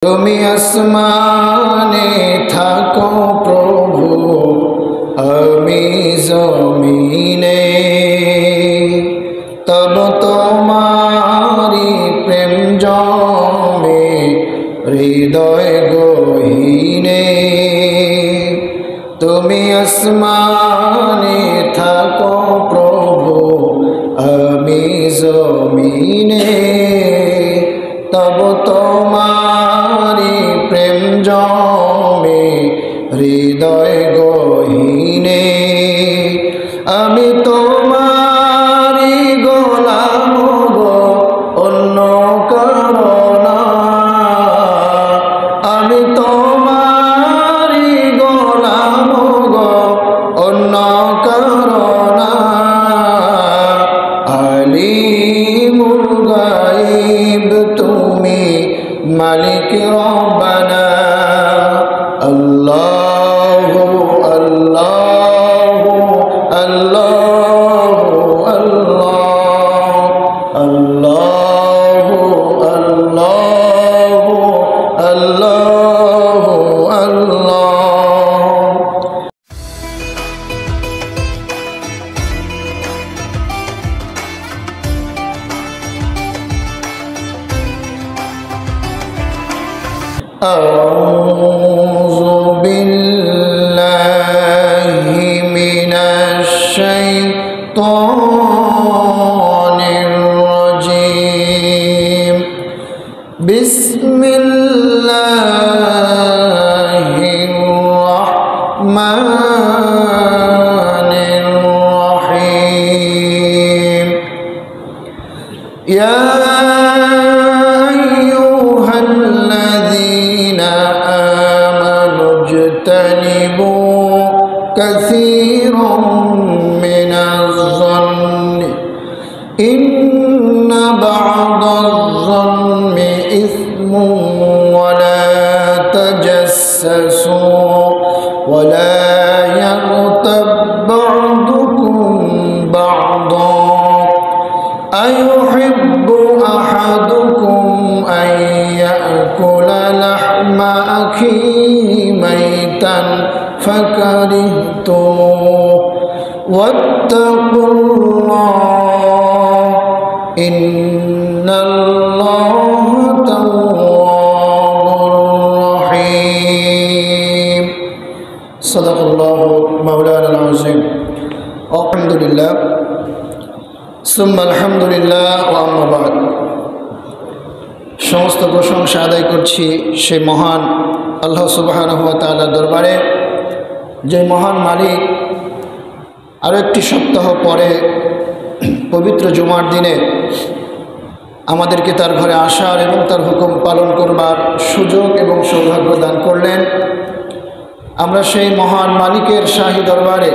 তুমি আসমানে থাকো প্রভু, আমি জমিনে, তব তোমারি প্রেম জমে হৃদয় গহীনে। তুমি আসমানে থাকো প্রভু, আমি জমিনে, তব তোমারি প্রেম জমে হৃদয় গহীনে। আমি তোমারি গোলাম গো, অন্য কারো না। আমি তোমারি গোলাম গো, অন্য কারো না। আলিমুল গায়ব তুমি, মালিক রব্বানা। আল্লাহু আল্লাহু আল্লাহু আল্লাহ, আল্লাহু আল্লাহু আল্লাহু আল্লাহ। أعوذ بالله من الشيطان الرجيم. بسم الله الرحمن الرحيم. يا اجتنبوا كثيرا من الظن إن بعض الظن إثم ولا تجسسوا ولا يغتب بعضكم بعضا أيحب أحدكم أن يأكل لحم أخيه ميتا فكرهتموه واتقوا الله إن الله تواب رحيم. صدق الله مولانا العظيم. الحمد لله ثم الحمد لله وأما بعد. সমস্ত প্রশংসা আদায় করছি সেই মহান আল্লাহ সুবহানাহু ওয়া তাআলার দরবারে, যে মহান মালিক আরও একটি সপ্তাহ পরে পবিত্র জুমার দিনে আমাদেরকে তার ঘরে আসার এবং তার হুকুম পালন করবার সুযোগ এবং সৌভাগ্য দান করলেন। আমরা সেই মহান মালিকের শাহী দরবারে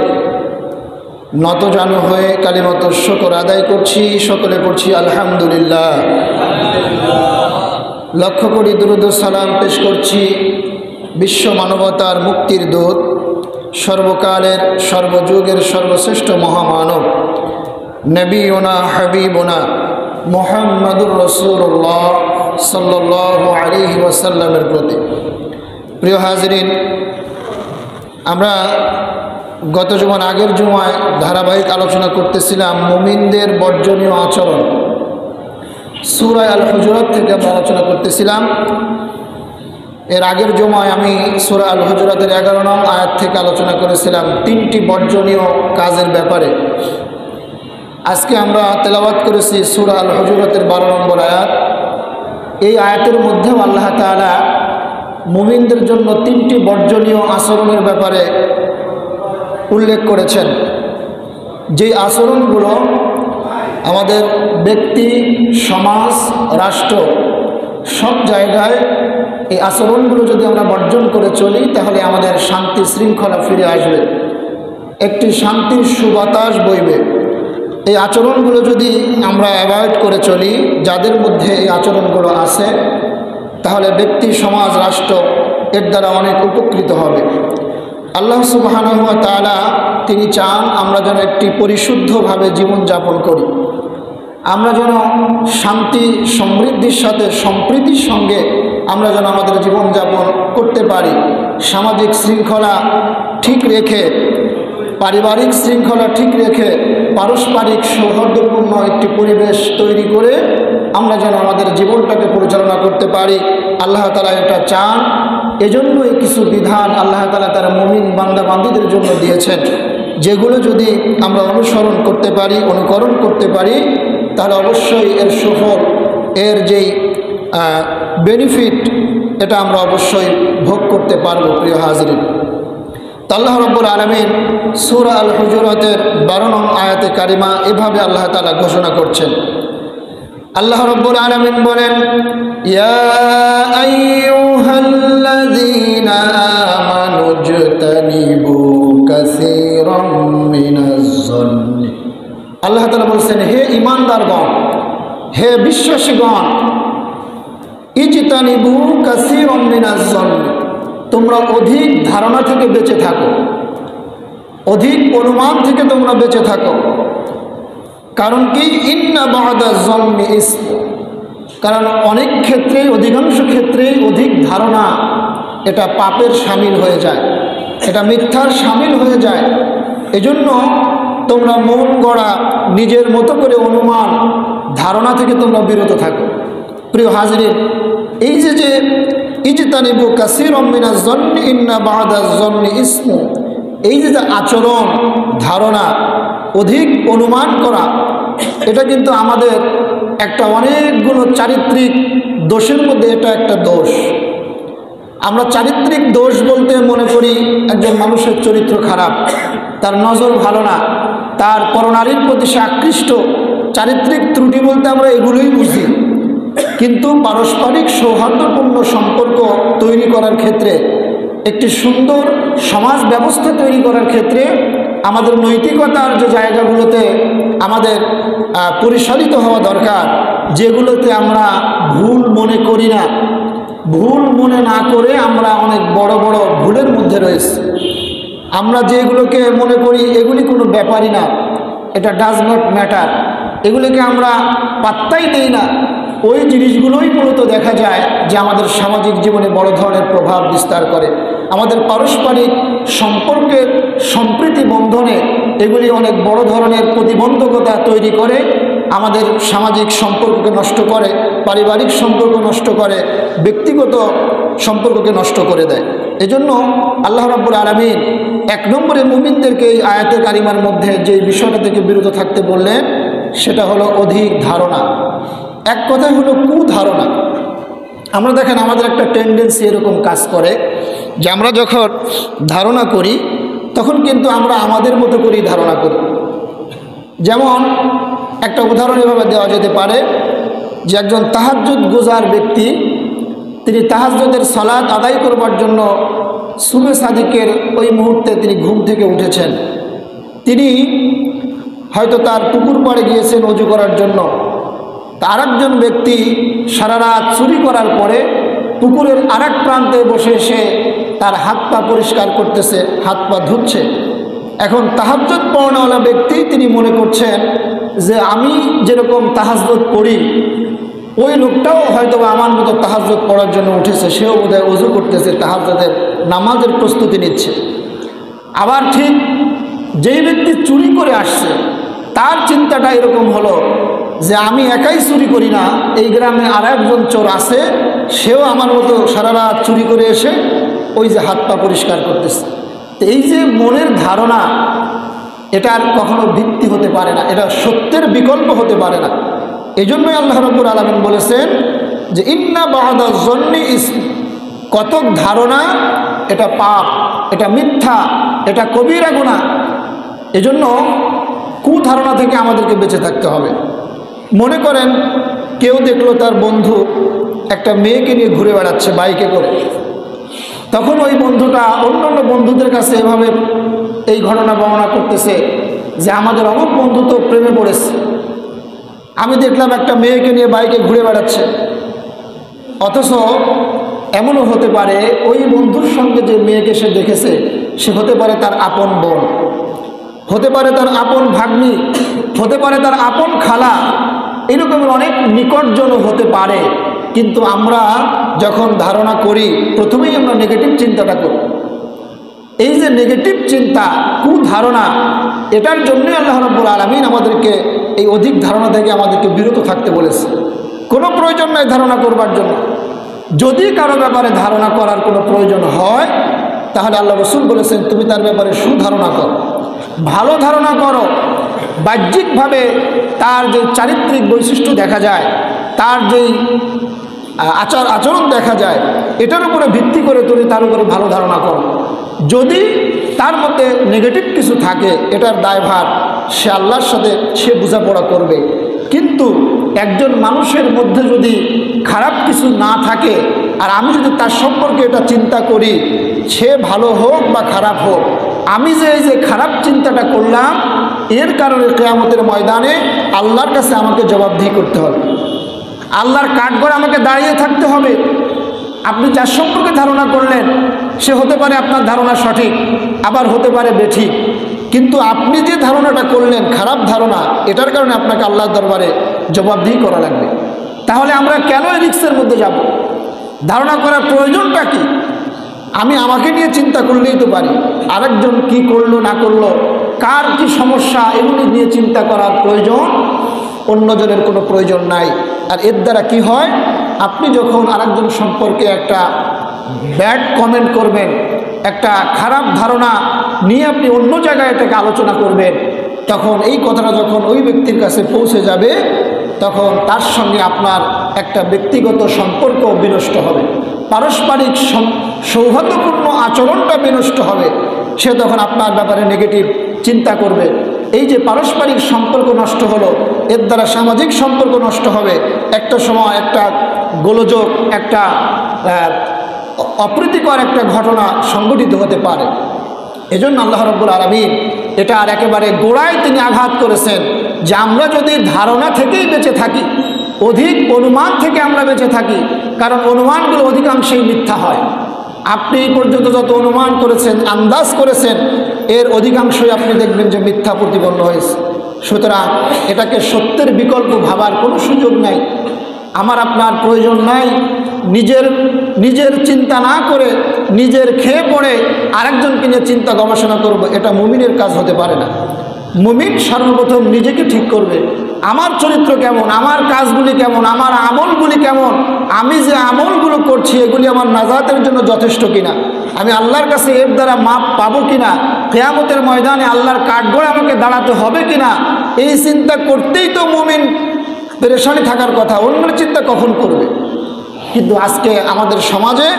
নতজানু হয়ে কালিমাত শুকর আদায় করছি। সকলে পড়ছি আলহামদুলিল্লাহ। লক্ষ কোটি দুরূদ ও সালাম পেশ করছি বিশ্ব মানবতার মুক্তির দূত, সর্বকালের সর্বযুগের সর্বশ্রেষ্ঠ মহামানব নবীনা হাবিবনা মুহাম্মাদুর রাসূলুল্লাহ সাল্লাল্লাহু আলাইহি ওয়াসাল্লামের প্রতি। প্রিয় হাজরিন, আমরা গত জুমার আগের জুমায় ধারাবাহিক আলোচনা করতেছিলাম মুমিনদের বর্জনীয় আচরণ। সূরা আল হুজুরাত থেকে আমরা আলোচনা করতেছিলাম। এর আগের জুমায় আমি সূরা আল হুজুরাতের 11 নং আয়াত থেকে আলোচনা করেছিলাম 3টি বর্জনীয় কাজের ব্যাপারে। আজকে আমরা তেলাওয়াত করেছি সূরা আল হুজুরাতের 12 নম্বর আয়াত। এই আয়াতের মধ্যেও আল্লাহ তাআলা মুমিনদের জন্য 3টি বর্জনীয় আচরণের ব্যাপারে উল্লেখ করেছেন, যেই আচরণগুলো আমাদের ব্যক্তি, সমাজ, রাষ্ট্র সব জায়গায় এই আচরণগুলো যদি আমরা বর্জন করে চলি তাহলে আমাদের শান্তি শৃঙ্খলা ফিরে আসবে, একটি শান্তির সুবাতাস বইবে। এই আচরণগুলো যদি আমরা অ্যাভয়েড করে চলি, যাদের মধ্যে এই আচরণগুলো আছে, তাহলে ব্যক্তি, সমাজ, রাষ্ট্র এর দ্বারা অনেক উপকৃত হবে। আল্লাহ সুবহানাহু ওয়া তাআলা তিনি চান আমরা যেন একটি পরিশুদ্ধভাবে জীবনযাপন করি, আমরা যেন শান্তি সমৃদ্ধির সাথে সম্প্রীতির সঙ্গে আমরা যেন আমাদের জীবনযাপন করতে পারি সামাজিক শৃঙ্খলা ঠিক রেখে, পারিবারিক শৃঙ্খলা ঠিক রেখে, পারস্পরিক সৌহার্দ্যপূর্ণ একটি পরিবেশ তৈরি করে আমরা যেন আমাদের জীবনটাকে পরিচালনা করতে পারি। আল্লাহ তাআলা এটা চান, এজন্যই কিছু বিধান আল্লাহ তাআলা তার মুমিন বান্দা বান্দীদের জন্য দিয়েছেন, যেগুলো যদি আমরা অনুসরণ করতে পারি, অনুকরণ করতে পারি, তাহলে অবশ্যই এর সুফল, এর যেই বেনিফিট, এটা আমরা অবশ্যই ভোগ করতে পারবো। প্রিয় হাজরিন, আল্লাহ রাব্বুল আলামিন সূরা আল হুজুরাতের 12 নং আয়াতে কারিমা এভাবে আল্লাহ তাআলা ঘোষণা করছেন। আল্লাহ রাব্বুল আলামিন বলেন, ইয়া আইয়ুহাল্লাযীনা আমানু ইজতানিবু কাসীরাম মিনাজ-যন্নি। আল্লাহ তাআলা বলেন, হে ঈমানদারগণ, হে বিশ্বাসীগণ, ইজতানিবু কাসীরাম মিনাজ-যন্নি, তোমরা অধিক ধারণা থেকে বেঁচে থাকো, অধিক অনুমান থেকে তোমরা বেঁচে থাকো। কারণ কি? ইন্না বা'দা-য-যন্নি ইসম, কারণ অনেক ক্ষেত্রেই, অধিকাংশ ক্ষেত্রেই অধিক ধারণা এটা পাপের শামিল হয়ে যায়, এটা মিথ্যার শামিল হয়ে যায়। এজন্য তোমরা মন গড়া নিজের মতো করে অনুমান, ধারণা থেকে তোমরা বিরত থাকো। প্রিয় হাজরিন, এই যে ইজতানিবু কাসীরাম মিনাজ-যন্নি ইন্না বা'দা-য-যন্নি ইসম, এই যে আচরণ, ধারণা, অধিক অনুমান করা, এটা কিন্তু আমাদের একটা অনেকগুলো চারিত্রিক দোষের মধ্যে এটা একটা দোষ। আমরা চারিত্রিক দোষ বলতে মনে করি একজন মানুষের চরিত্র খারাপ, তার নজর ভালো না, তার পরনারীর প্রতি সে আকৃষ্ট। চারিত্রিক ত্রুটি বলতে আমরা এগুলোই বুঝি। কিন্তু পারস্পরিক সৌহার্দ্যপূর্ণ সম্পর্ক তৈরি করার ক্ষেত্রে, একটি সুন্দর সমাজ ব্যবস্থা তৈরি করার ক্ষেত্রে আমাদের নৈতিকতার যে জায়গাগুলোতে আমাদের পরিচালিত হওয়া দরকার, যেগুলোতে আমরা ভুল মনে করি না, ভুল মনে না করে আমরা অনেক বড় বড় ভুলের মধ্যে রয়েছি। আমরা যেগুলোকে মনে করি এগুলি কোনো ব্যাপারই না, এটা ডাজ নট ম্যাটার, এগুলোকে আমরা পাত্তাই দেই না, ওই জিনিসগুলোই মূলত দেখা যায় যে আমাদের সামাজিক জীবনে বড় ধরনের প্রভাব বিস্তার করে। আমাদের পারস্পরিক সম্পর্কের সম্প্রীতি বন্ধনে এগুলি অনেক বড় ধরনের প্রতিবন্ধকতা তৈরি করে, আমাদের সামাজিক সম্পর্ককে নষ্ট করে, পারিবারিক সম্পর্ক নষ্ট করে, ব্যক্তিগত সম্পর্ককে নষ্ট করে দেয়। এজন্য আল্লাহ রাব্বুল আলামিন 1 নম্বরে মুমিনদেরকে এই আয়াতে কারিমার মধ্যে যে বিষয়টা থেকে বিরত থাকতে বললেন, সেটা হলো অধিক ধারণা। এক কথায় হলো কুধারণা। আমরা দেখেন আমাদের একটা টেন্ডেন্সি এরকম কাজ করে যে আমরা যখন ধারণা করি তখন কিন্তু আমরা আমাদের মতো করেই ধারণা করি। যেমন একটা উদাহরণ এভাবে দেওয়া যেতে পারে যে একজন তাহাজ্জুদ গুজার ব্যক্তি, তিনি তাহাজ্জুদের সালাত আদায় করবার জন্য সুবে সাদিকের ওই মুহূর্তে তিনি ঘুম থেকে উঠেছেন। তিনি হয়তো তার পুকুর পাড়ে গিয়েছেন ওযু করার জন্য। তার একজন ব্যক্তি সারা রাত চুরি করার পরে পুকুরের আরেক প্রান্তে বসে এসে তার হাত পা পরিষ্কার করতেছে, হাত পা ধুচ্ছে। এখন তাহাজ্জুদ পড়নেওয়ালা ব্যক্তি তিনি মনে করছেন যে আমি যেরকম তাহাজ্জুদ পড়ি ওই লোকটাও হয়তো আমার মতো তাহাজ্জুদ পড়ার জন্য উঠেছে, সেও বোধহয় ওযু করতেছে, তাহাজ্জুদের নামাজের প্রস্তুতি নিচ্ছে। আবার ঠিক যেই ব্যক্তি চুরি করে আসছে তার চিন্তাটা এরকম হলো যে আমি একাই চুরি করি না, এই গ্রামে আর একজন চোর আছে, সেও আমার মতো সারা রাত চুরি করে এসে ওই যে হাত পা পরিষ্কার করতেছে। এই যে মনের ধারণা, এটার কখনো ভিত্তি হতে পারে না, এটা সত্যের বিকল্প হতে পারে না। এই জন্যই আল্লাহ রাব্বুল আলামিন বলেছেন যে ইন্না বা'দা-য-যন্নি ইসম, কতক ধারণা এটা পাপ, এটা মিথ্যা, এটা কবিরা গুনাহ। এজন্য কুধারণা থেকে আমাদেরকে বেঁচে থাকতে হবে। মনে করেন কেউ দেখলো তার বন্ধু একটা মেয়েকে নিয়ে ঘুরে বেড়াচ্ছে বাইকে করে, তখন ওই বন্ধুটা অন্যান্য বন্ধুদের কাছে এভাবে এই ঘটনা বর্ণনা করতেছে যে আমাদের অমুক বন্ধু তো প্রেমে পড়েছে, আমি দেখলাম একটা মেয়েকে নিয়ে বাইকে ঘুরে বেড়াচ্ছে। অথচ এমনও হতে পারে ওই বন্ধুর সঙ্গে যে মেয়েকে সে দেখেছে সে হতে পারে তার আপন বোন, হতে পারে তার আপন ভাগ্নি, হতে পারে তার আপন খালা, এরকমের অনেক নিকটজন হতে পারে। কিন্তু আমরা যখন ধারণা করি প্রথমেই আমরা নেগেটিভ চিন্তাটা করি। এই যে নেগেটিভ চিন্তা, কুধারণা, এটার জন্যই আল্লাহ রাব্বুল আলামিন আমাদেরকে এই অধিক ধারণা থেকে আমাদেরকে বিরত থাকতে বলেছে। কোনো প্রয়োজন নাই ধারণা করবার জন্য। যদি কারো ব্যাপারে ধারণা করার কোনো প্রয়োজন হয় তাহলে আল্লাহ রসুল বলেছেন তুমি তার ব্যাপারে সুধারণা করো, ভালো ধারণা করো। বাহ্যিকভাবে তার যে চারিত্রিক বৈশিষ্ট্য দেখা যায়, তার যেই আচরণ দেখা যায়, এটার উপরে ভিত্তি করে তুমি তার উপরে ভালো ধারণা করো। যদি তার মধ্যে নেগেটিভ কিছু থাকে, এটার দায়ভার সে আল্লাহর সাথে সে বোঝাপড়া করবে। কিন্তু একজন মানুষের মধ্যে যদি খারাপ কিছু না থাকে আর আমি যদি তার সম্পর্কে এটা চিন্তা করি, সে ভালো হোক বা খারাপ হোক, আমি যে এই যে খারাপ চিন্তাটা করলাম এর কারণে কিয়ামতের ময়দানে আল্লাহর কাছে আমাকে জবাবদিহি করতে হবে, আল্লাহর কাঠগড়ে আমাকে দাঁড়িয়ে থাকতে হবে। আপনি যার সম্পর্কে ধারণা করলেন সে হতে পারে আপনার ধারণা সঠিক, আবার হতে পারে বেঠিক, কিন্তু আপনি যে ধারণাটা করলেন খারাপ ধারণা, এটার কারণে আপনাকে আল্লাহর দরবারে জবাবদিহি করা লাগবে। তাহলে আমরা কেন এই রিস্কের মধ্যে যাব? ধারণা করার প্রয়োজনটা কি? আমি আমাকে নিয়ে চিন্তা করলেই তো পারি, আরেকজন কি করলো না করলো, কার কি সমস্যা, এগুলি নিয়ে চিন্তা করার প্রয়োজন অন্যজনের কোনো প্রয়োজন নাই। আর এর দ্বারা কি হয়, আপনি যখন আরেকজন সম্পর্কে একটা ব্যাড কমেন্ট করবেন, একটা খারাপ ধারণা নিয়ে আপনি অন্য জায়গায় এটাকে আলোচনা করবেন, তখন এই কথাটা যখন ওই ব্যক্তির কাছে পৌঁছে যাবে তখন তার সঙ্গে আপনার একটা ব্যক্তিগত সম্পর্ক বিনষ্ট হবে, পারস্পরিক সৌহার্দ্যপূর্ণ আচরণটা বিনষ্ট হবে। সে তখন আপনার ব্যাপারে নেগেটিভ চিন্তা করবে। এই যে পারস্পরিক সম্পর্ক নষ্ট হলো, এর দ্বারা সামাজিক সম্পর্ক নষ্ট হবে। একটা সময় একটা গোলযোগ, একটা অপ্রীতিকর একটা ঘটনা সংঘটিত হতে পারে। এজন্য আল্লাহ রাব্বুল আলামিন এটা আর একেবারে গোড়ায় তিনি আঘাত করেছেন যে আমরা যদি ধারণা থেকেই বেঁচে থাকি, অধিক অনুমান থেকে আমরা বেঁচে থাকি, কারণ অনুমানগুলো অধিকাংশই মিথ্যা হয়। আপনি এই পর্যন্ত যত অনুমান করেছেন, আন্দাজ করেছেন, এর অধিকাংশই আপনি দেখবেন যে মিথ্যা প্রতিপন্ন হয়েছে। সুতরাং এটাকে সত্যের বিকল্প ভাবার কোনো সুযোগ নাই। আমার আপনার প্রয়োজন নাই নিজের চিন্তা না করে, নিজের খেয়ে পড়ে আরেকজনকে নিয়ে চিন্তা গবেষণা করব, এটা মুমিনের কাজ হতে পারে না। মুমিন সর্বপ্রথম নিজেকে ঠিক করবে, আমার চরিত্র কেমন, আমার কাজগুলি কেমন, আমার আমলগুলি কেমন, আমি যে আমলগুলো করছি এগুলি আমার নাজাতের জন্য যথেষ্ট কিনা, আমি আল্লাহর কাছে এর দ্বারা মাপ পাবো কিনা, কিয়ামতের ময়দানে আল্লাহর কাঠগড়ে আমাকে দাঁড়াতে হবে কিনা, এই চিন্তা করতেই তো মুমিন পেরেশানি থাকার কথা। অন্যের চিন্তা কখন করবে? কিন্তু আজকে আমাদের সমাজে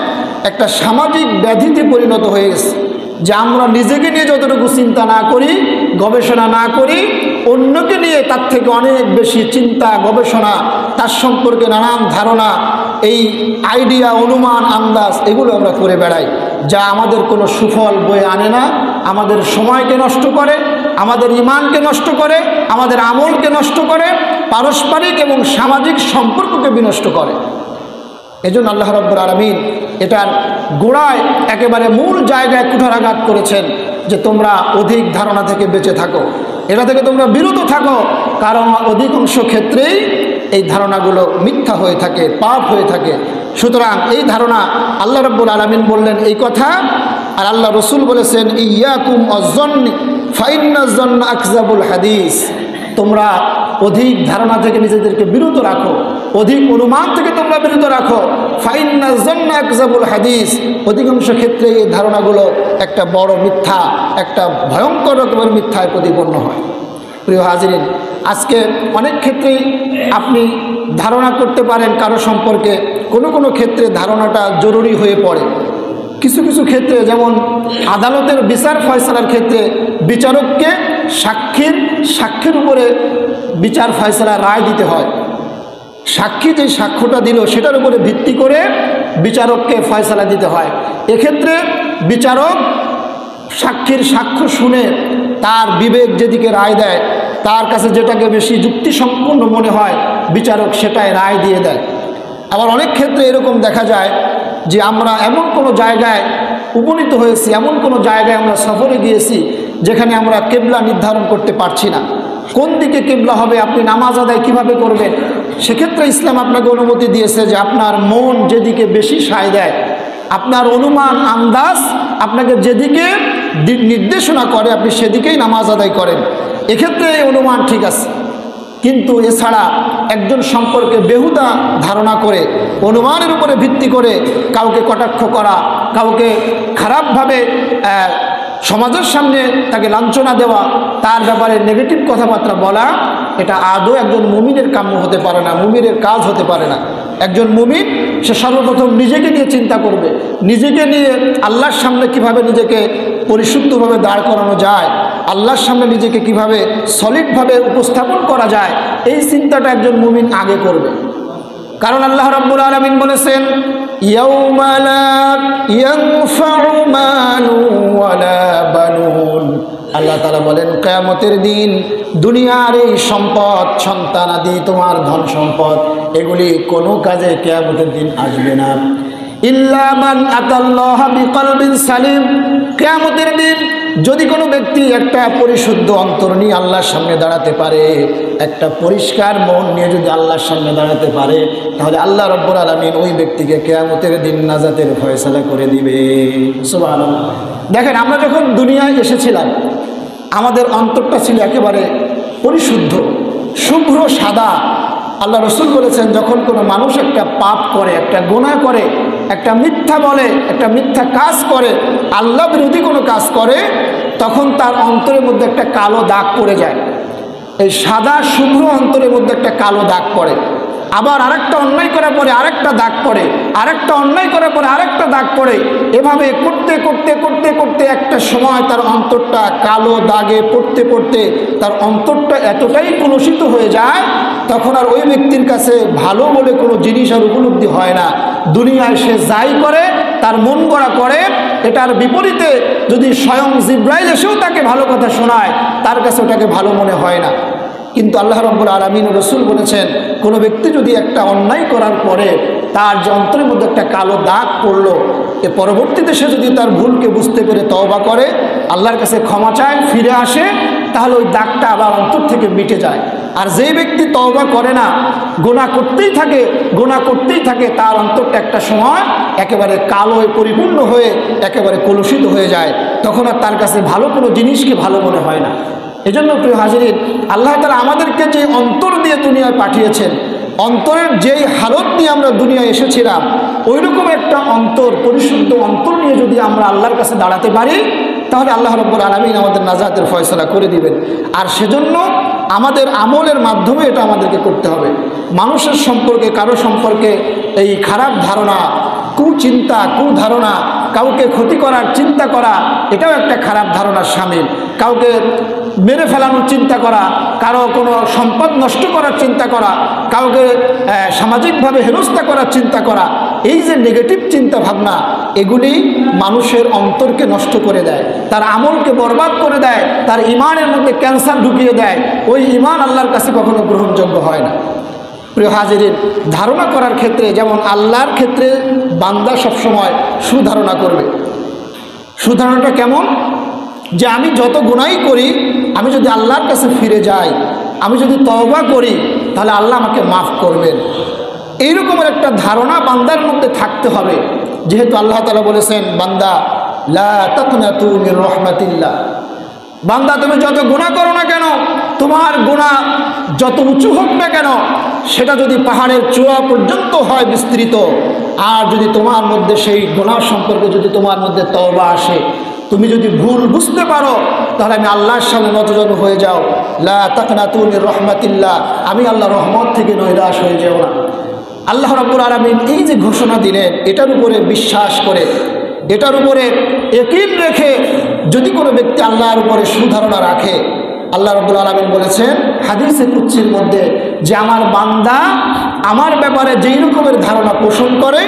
একটা সামাজিক ব্যাধিতে পরিণত হয়ে গেছে যে আমরা নিজেকে নিয়ে যতটুকু চিন্তা না করি, গবেষণা না করি, অন্যকে নিয়ে তার থেকে অনেক বেশি চিন্তা গবেষণা, তার সম্পর্কে নানান ধারণা, এই আইডিয়া, অনুমান, আন্দাজ এগুলো আমরা করে বেড়াই, যা আমাদের কোনো সুফল বয়ে আনে না, আমাদের সময়কে নষ্ট করে, আমাদের ঈমানকে নষ্ট করে, আমাদের আমলকে নষ্ট করে, পারস্পরিক এবং সামাজিক সম্পর্ককে বিনষ্ট করে। এজন্য আল্লাহ রাব্বুল আলামিন এটার গোড়ায় একেবারে মূল জায়গায় কুঠারাঘাত করেছেন যে তোমরা অধিক ধারণা থেকে বেঁচে থাকো, এটা থেকে তোমরা বিরত থাকো, কারণ অধিকাংশ ক্ষেত্রেই এই ধারণাগুলো মিথ্যা হয়ে থাকে, পাপ হয়ে থাকে। সুতরাং এই ধারণা আল্লাহ রাব্বুল আলামিন বললেন এই কথা, আর আল্লাহ রসুল বলেছেন ইয়াকুম আয-যন্ন ফাইন্নায যন্ন আকযাবুল হাদিস, তোমরা অধিক ধারণা থেকে নিজেদেরকে বিরত রাখো, অধিক অনুমান থেকে তোমরা বিরত রাখো। ফাইন্নায যন্ন আকযাবুল হাদিস, অধিকাংশ ক্ষেত্রে এই ধারণাগুলো একটা বড় মিথ্যা, একটা ভয়ঙ্কর রকমের মিথ্যায় প্রতিপন্ন হয়। প্রিয় হাজিরিন, আজকে অনেক ক্ষেত্রেই আপনি ধারণা করতে পারেন কারো সম্পর্কে, কোনো কোনো ক্ষেত্রে ধারণাটা জরুরি হয়ে পড়ে। কিছু কিছু ক্ষেত্রে যেমন আদালতের বিচার ফয়সালার ক্ষেত্রে বিচারককে সাক্ষীর উপরে বিচার ফয়সালা রায় দিতে হয়। সাক্ষী যে সাক্ষ্যটা দিল সেটার উপরে ভিত্তি করে বিচারককে ফয়সালা দিতে হয়। এক্ষেত্রে বিচারক সাক্ষীর সাক্ষ্য শুনে তার বিবেক যেদিকে রায় দেয়, তার কাছে যেটাকে বেশি যুক্তিসম্পন্ন মনে হয় বিচারক সেটাই রায় দিয়ে দেয়। আবার অনেক ক্ষেত্রে এরকম দেখা যায় যে আমরা এমন কোনো জায়গায় উপনীত হয়েছি, এমন কোনো জায়গায় আমরা সফরে গিয়েছি যেখানে আমরা কেবলা নির্ধারণ করতে পারছি না। কোন দিকে কেবলা হবে, আপনি নামাজ আদায় কীভাবে করবেন, সেক্ষেত্রে ইসলাম আপনাকে অনুমতি দিয়েছে যে আপনার মন যেদিকে বেশি সায় দেয়, আপনার অনুমান আন্দাজ আপনাকে যেদিকে নির্দেশনা করে আপনি সেদিকেই নামাজ আদায় করেন, এক্ষেত্রে এই অনুমান ঠিক আছে। কিন্তু এছাড়া একজন সম্পর্কে বেহুদা ধারণা করে, অনুমানের উপরে ভিত্তি করে কাউকে কটাক্ষ করা, কাউকে খারাপভাবে সমাজের সামনে তাকে লাঞ্ছনা দেওয়া, তার ব্যাপারে নেগেটিভ কথাবার্তা বলা, এটা আদৌ একজন মুমিনের কাম্য হতে পারে না, মুমিনের কাজ হতে পারে না। একজন মুমিন সে সর্বপ্রথম নিজেকে নিয়ে চিন্তা করবে, নিজেকে নিয়ে আল্লাহর সামনে কিভাবে নিজেকে পরিশুদ্ধভাবে দাঁড় করানো যায়, আল্লাহর সামনে নিজেকে কিভাবে সলিডভাবে উপস্থাপন করা যায়, এই চিন্তাটা একজন মুমিন আগে করবে। কারণ আল্লাহ রাব্বুল আলামিন বলেছেন, ইয়াউমা লা ইয়ানফাউ মালু ওয়ালা বানুন, আল্লাহ তাআলা বলেন কিয়ামতের দিন দুনিয়ার এই সম্পদ, সন্তানাদি, তোমার ধন সম্পদ, এগুলি কোনো কাজে কিয়ামতের দিন আসবে না। ইল্লা মান আতাল্লাহা বিকলবিন সালিম, কিয়ামতের দিন যদি কোনো ব্যক্তি একটা পরিশুদ্ধ অন্তর নিয়ে আল্লাহর সামনে দাঁড়াতে পারে, একটা পরিষ্কার মন নিয়ে যদি আল্লাহর সামনে দাঁড়াতে পারে, তাহলে আল্লাহ রাব্বুল আলামিন ওই ব্যক্তিকে কিয়ামতের দিন নাজাতের ফয়সালা করে দিবে। সুবহানাল্লাহ। দেখেন, আমরা যখন দুনিয়ায় এসেছিলাম আমাদের অন্তরটা ছিল একেবারে পরিশুদ্ধ, শুভ্র, সাদা। আল্লাহ রসুল বলেছেন, যখন কোনো মানুষ একটা পাপ করে, একটা গুনাহ করে, একটা মিথ্যা বলে, একটা মিথ্যা কাজ করে, আল্লাহ বিরোধী কোনো কাজ করে, তখন তার অন্তরের মধ্যে একটা কালো দাগ পড়ে যায়। এই সাদা শুভ্র অন্তরের মধ্যে একটা কালো দাগ পড়ে। আবার আরেকটা অন্যায় করার পরে আরেকটা দাগ পড়ে, আরেকটা অন্যায় করার পরে আরেকটা দাগ পড়ে। এভাবে করতে করতে করতে করতে একটা সময় তার অন্তরটা কালো দাগে পড়তে পড়তে তার অন্তরটা এতটাই কলুষিত হয়ে যায়, তখন আর ওই ব্যক্তির কাছে ভালো বলে কোনো জিনিস আর উপলব্ধি হয় না। দুনিয়ায় সে যাই করে তার মন গড়া করে, এটার বিপরীতে যদি স্বয়ং জিব্রাইল এসেও তাকে ভালো কথা শোনায়, তার কাছে ওটাকে ভালো মনে হয় না। কিন্তু আল্লাহ রাব্বুল আলামিন ও রাসূল বলেছেন, কোনো ব্যক্তি যদি একটা অন্যায় করার পরে তার যে অন্তরের মধ্যে একটা কালো দাগ পড়লো, এ পরবর্তীতে সে যদি তার ভুলকে বুঝতে পেরে তওবা করে, আল্লাহর কাছে ক্ষমা চায়, ফিরে আসে, তাহলে ওই দাগটা আবার অন্তর থেকে মিটে যায়। আর যেই ব্যক্তি তওবা করে না, গুনাহ করতেই থাকে, গুনাহ করতেই থাকে, তার অন্তরটা একটা সময় একেবারে কালোয় পরিপূর্ণ হয়ে একেবারে কলুষিত হয়ে যায়। তখন আর তার কাছে ভালো কোনো জিনিসকে ভালো মনে হয় না। এজন্য প্রিয় হাজিরিন, আল্লাহ তাআলা আমাদেরকে যে অন্তর দিয়ে দুনিয়ায় পাঠিয়েছেন, অন্তরের যেই হালত নিয়ে আমরা দুনিয়ায় এসেছিলাম, ওই রকম একটা অন্তর, পরিশুদ্ধ অন্তর নিয়ে যদি আমরা আল্লাহর কাছে দাঁড়াতে পারি, তাহলে আল্লাহ রাব্বুল আলামিন আমাদের নাজাতের ফয়সালা করে দিবেন। আর সেজন্য আমাদের আমলের মাধ্যমে এটা আমাদেরকে করতে হবে। মানুষের সম্পর্কে, কারো সম্পর্কে এই খারাপ ধারণা, কুচিন্তা, কুধারণা, কাউকে ক্ষতি করার চিন্তা করা, এটাও একটা খারাপ ধারণার শামিল। কাউকে মেরে ফেলানোর চিন্তা করা, কারো কোনো সম্পদ নষ্ট করার চিন্তা করা, কাউকে সামাজিকভাবে হেনস্থা করার চিন্তা করা, এই যে নেগেটিভ চিন্তা ভাবনা, এগুলি মানুষের অন্তরকে নষ্ট করে দেয়, তার আমলকে বরবাদ করে দেয়, তার ইমানের মধ্যে ক্যান্সার ঢুকিয়ে দেয়। ওই ইমান আল্লাহর কাছে কখনো গ্রহণযোগ্য হয় না। প্রিয় হাজিরিন, ধারণা করার ক্ষেত্রে যেমন আল্লাহর ক্ষেত্রে বান্দা সবসময় সুধারণা করবে। সুধারণাটা কেমন? যে আমি যত গুনাহই করি, আমি যদি আল্লাহর কাছে ফিরে যাই, আমি যদি তওবা করি, তাহলে আল্লাহ আমাকে মাফ করবেন। এই রকমের একটা ধারণা বান্দার মধ্যে থাকতে হবে। যেহেতু আল্লাহ তাআলা বলেছেন, বান্দা লা তাকনাতু মির রাহমাতিল্লাহ, বান্দা তুমি যত গুনাহ করো না কেন, তোমার গুনাহ যত উঁচু হোক না কেন, সেটা যদি পাহাড়ের চূড়া পর্যন্ত হয় বিস্তৃত, আর যদি তোমার মধ্যে সেই গুনাহ সম্পর্কে যদি তোমার মধ্যে তওবা আসে, তুমি যদি ভুল বুঝতে পারো, তাহলে আমি আল্লাহর সামনে নতজানু হয়ে যাও। লা তাকনাতু মির রাহমাতিল্লাহ, আমি আল্লাহর রহমত থেকে নৈরাশ হয়ে যাও না। আল্লাহ রাব্বুল আলামিন এই যে ঘোষণা দিলেন, এটার উপরে বিশ্বাস করে, এটার উপরে ইয়াকিন রেখে যদি কোনো ব্যক্তি আল্লাহর উপরে সুধারণা রাখে, আল্লাহ রাব্বুল আলামিন বলেছেন হাদিসে কুদসির মধ্যে যে আমার বান্দা আমার ব্যাপারে যেই রকমের ধারণা পোষণ করে,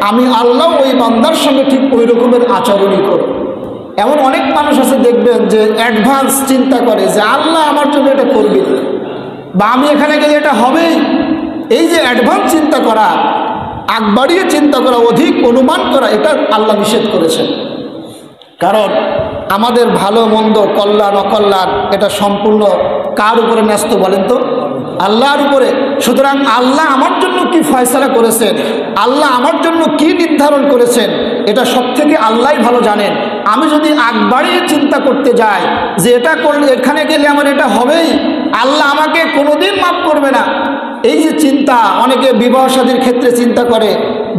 আমি আল্লাহ ওই বান্দার সঙ্গে ঠিক ওই রকমের আচরণই করি। এমন অনেক মানুষ আছে দেখবেন যে অ্যাডভান্স চিন্তা করে যে আল্লাহ আমার জন্য এটা করবে, বা আমি এখানে গেলে এটা হবেই। এই যে অ্যাডভান্স চিন্তা করা, আগ বাড়িয়ে চিন্তা করা, অধিক অনুমান করা, এটা আল্লাহ নিষেধ করেছেন। কারণ আমাদের ভালো মন্দ, কল্যাণ অকল্যাণ, এটা সম্পূর্ণ কার উপরে ন্যস্ত বলেন তো? আল্লাহর উপরে। সুতরাং আল্লাহ আমার জন্য কি ফয়সালা করেছেন, আল্লাহ আমার জন্য কি নির্ধারণ করেছেন, এটা সব থেকে আল্লাহই ভালো জানেন। আমি যদি আগ বাড়িয়ে চিন্তা করতে যাই যে এটা করলে, এখানে গেলে আমার এটা হবেই, আল্লাহ আমাকে কোনোদিন মাফ করবে না, এই যে চিন্তা, অনেকে বিবাহ শাদীর ক্ষেত্রে চিন্তা করে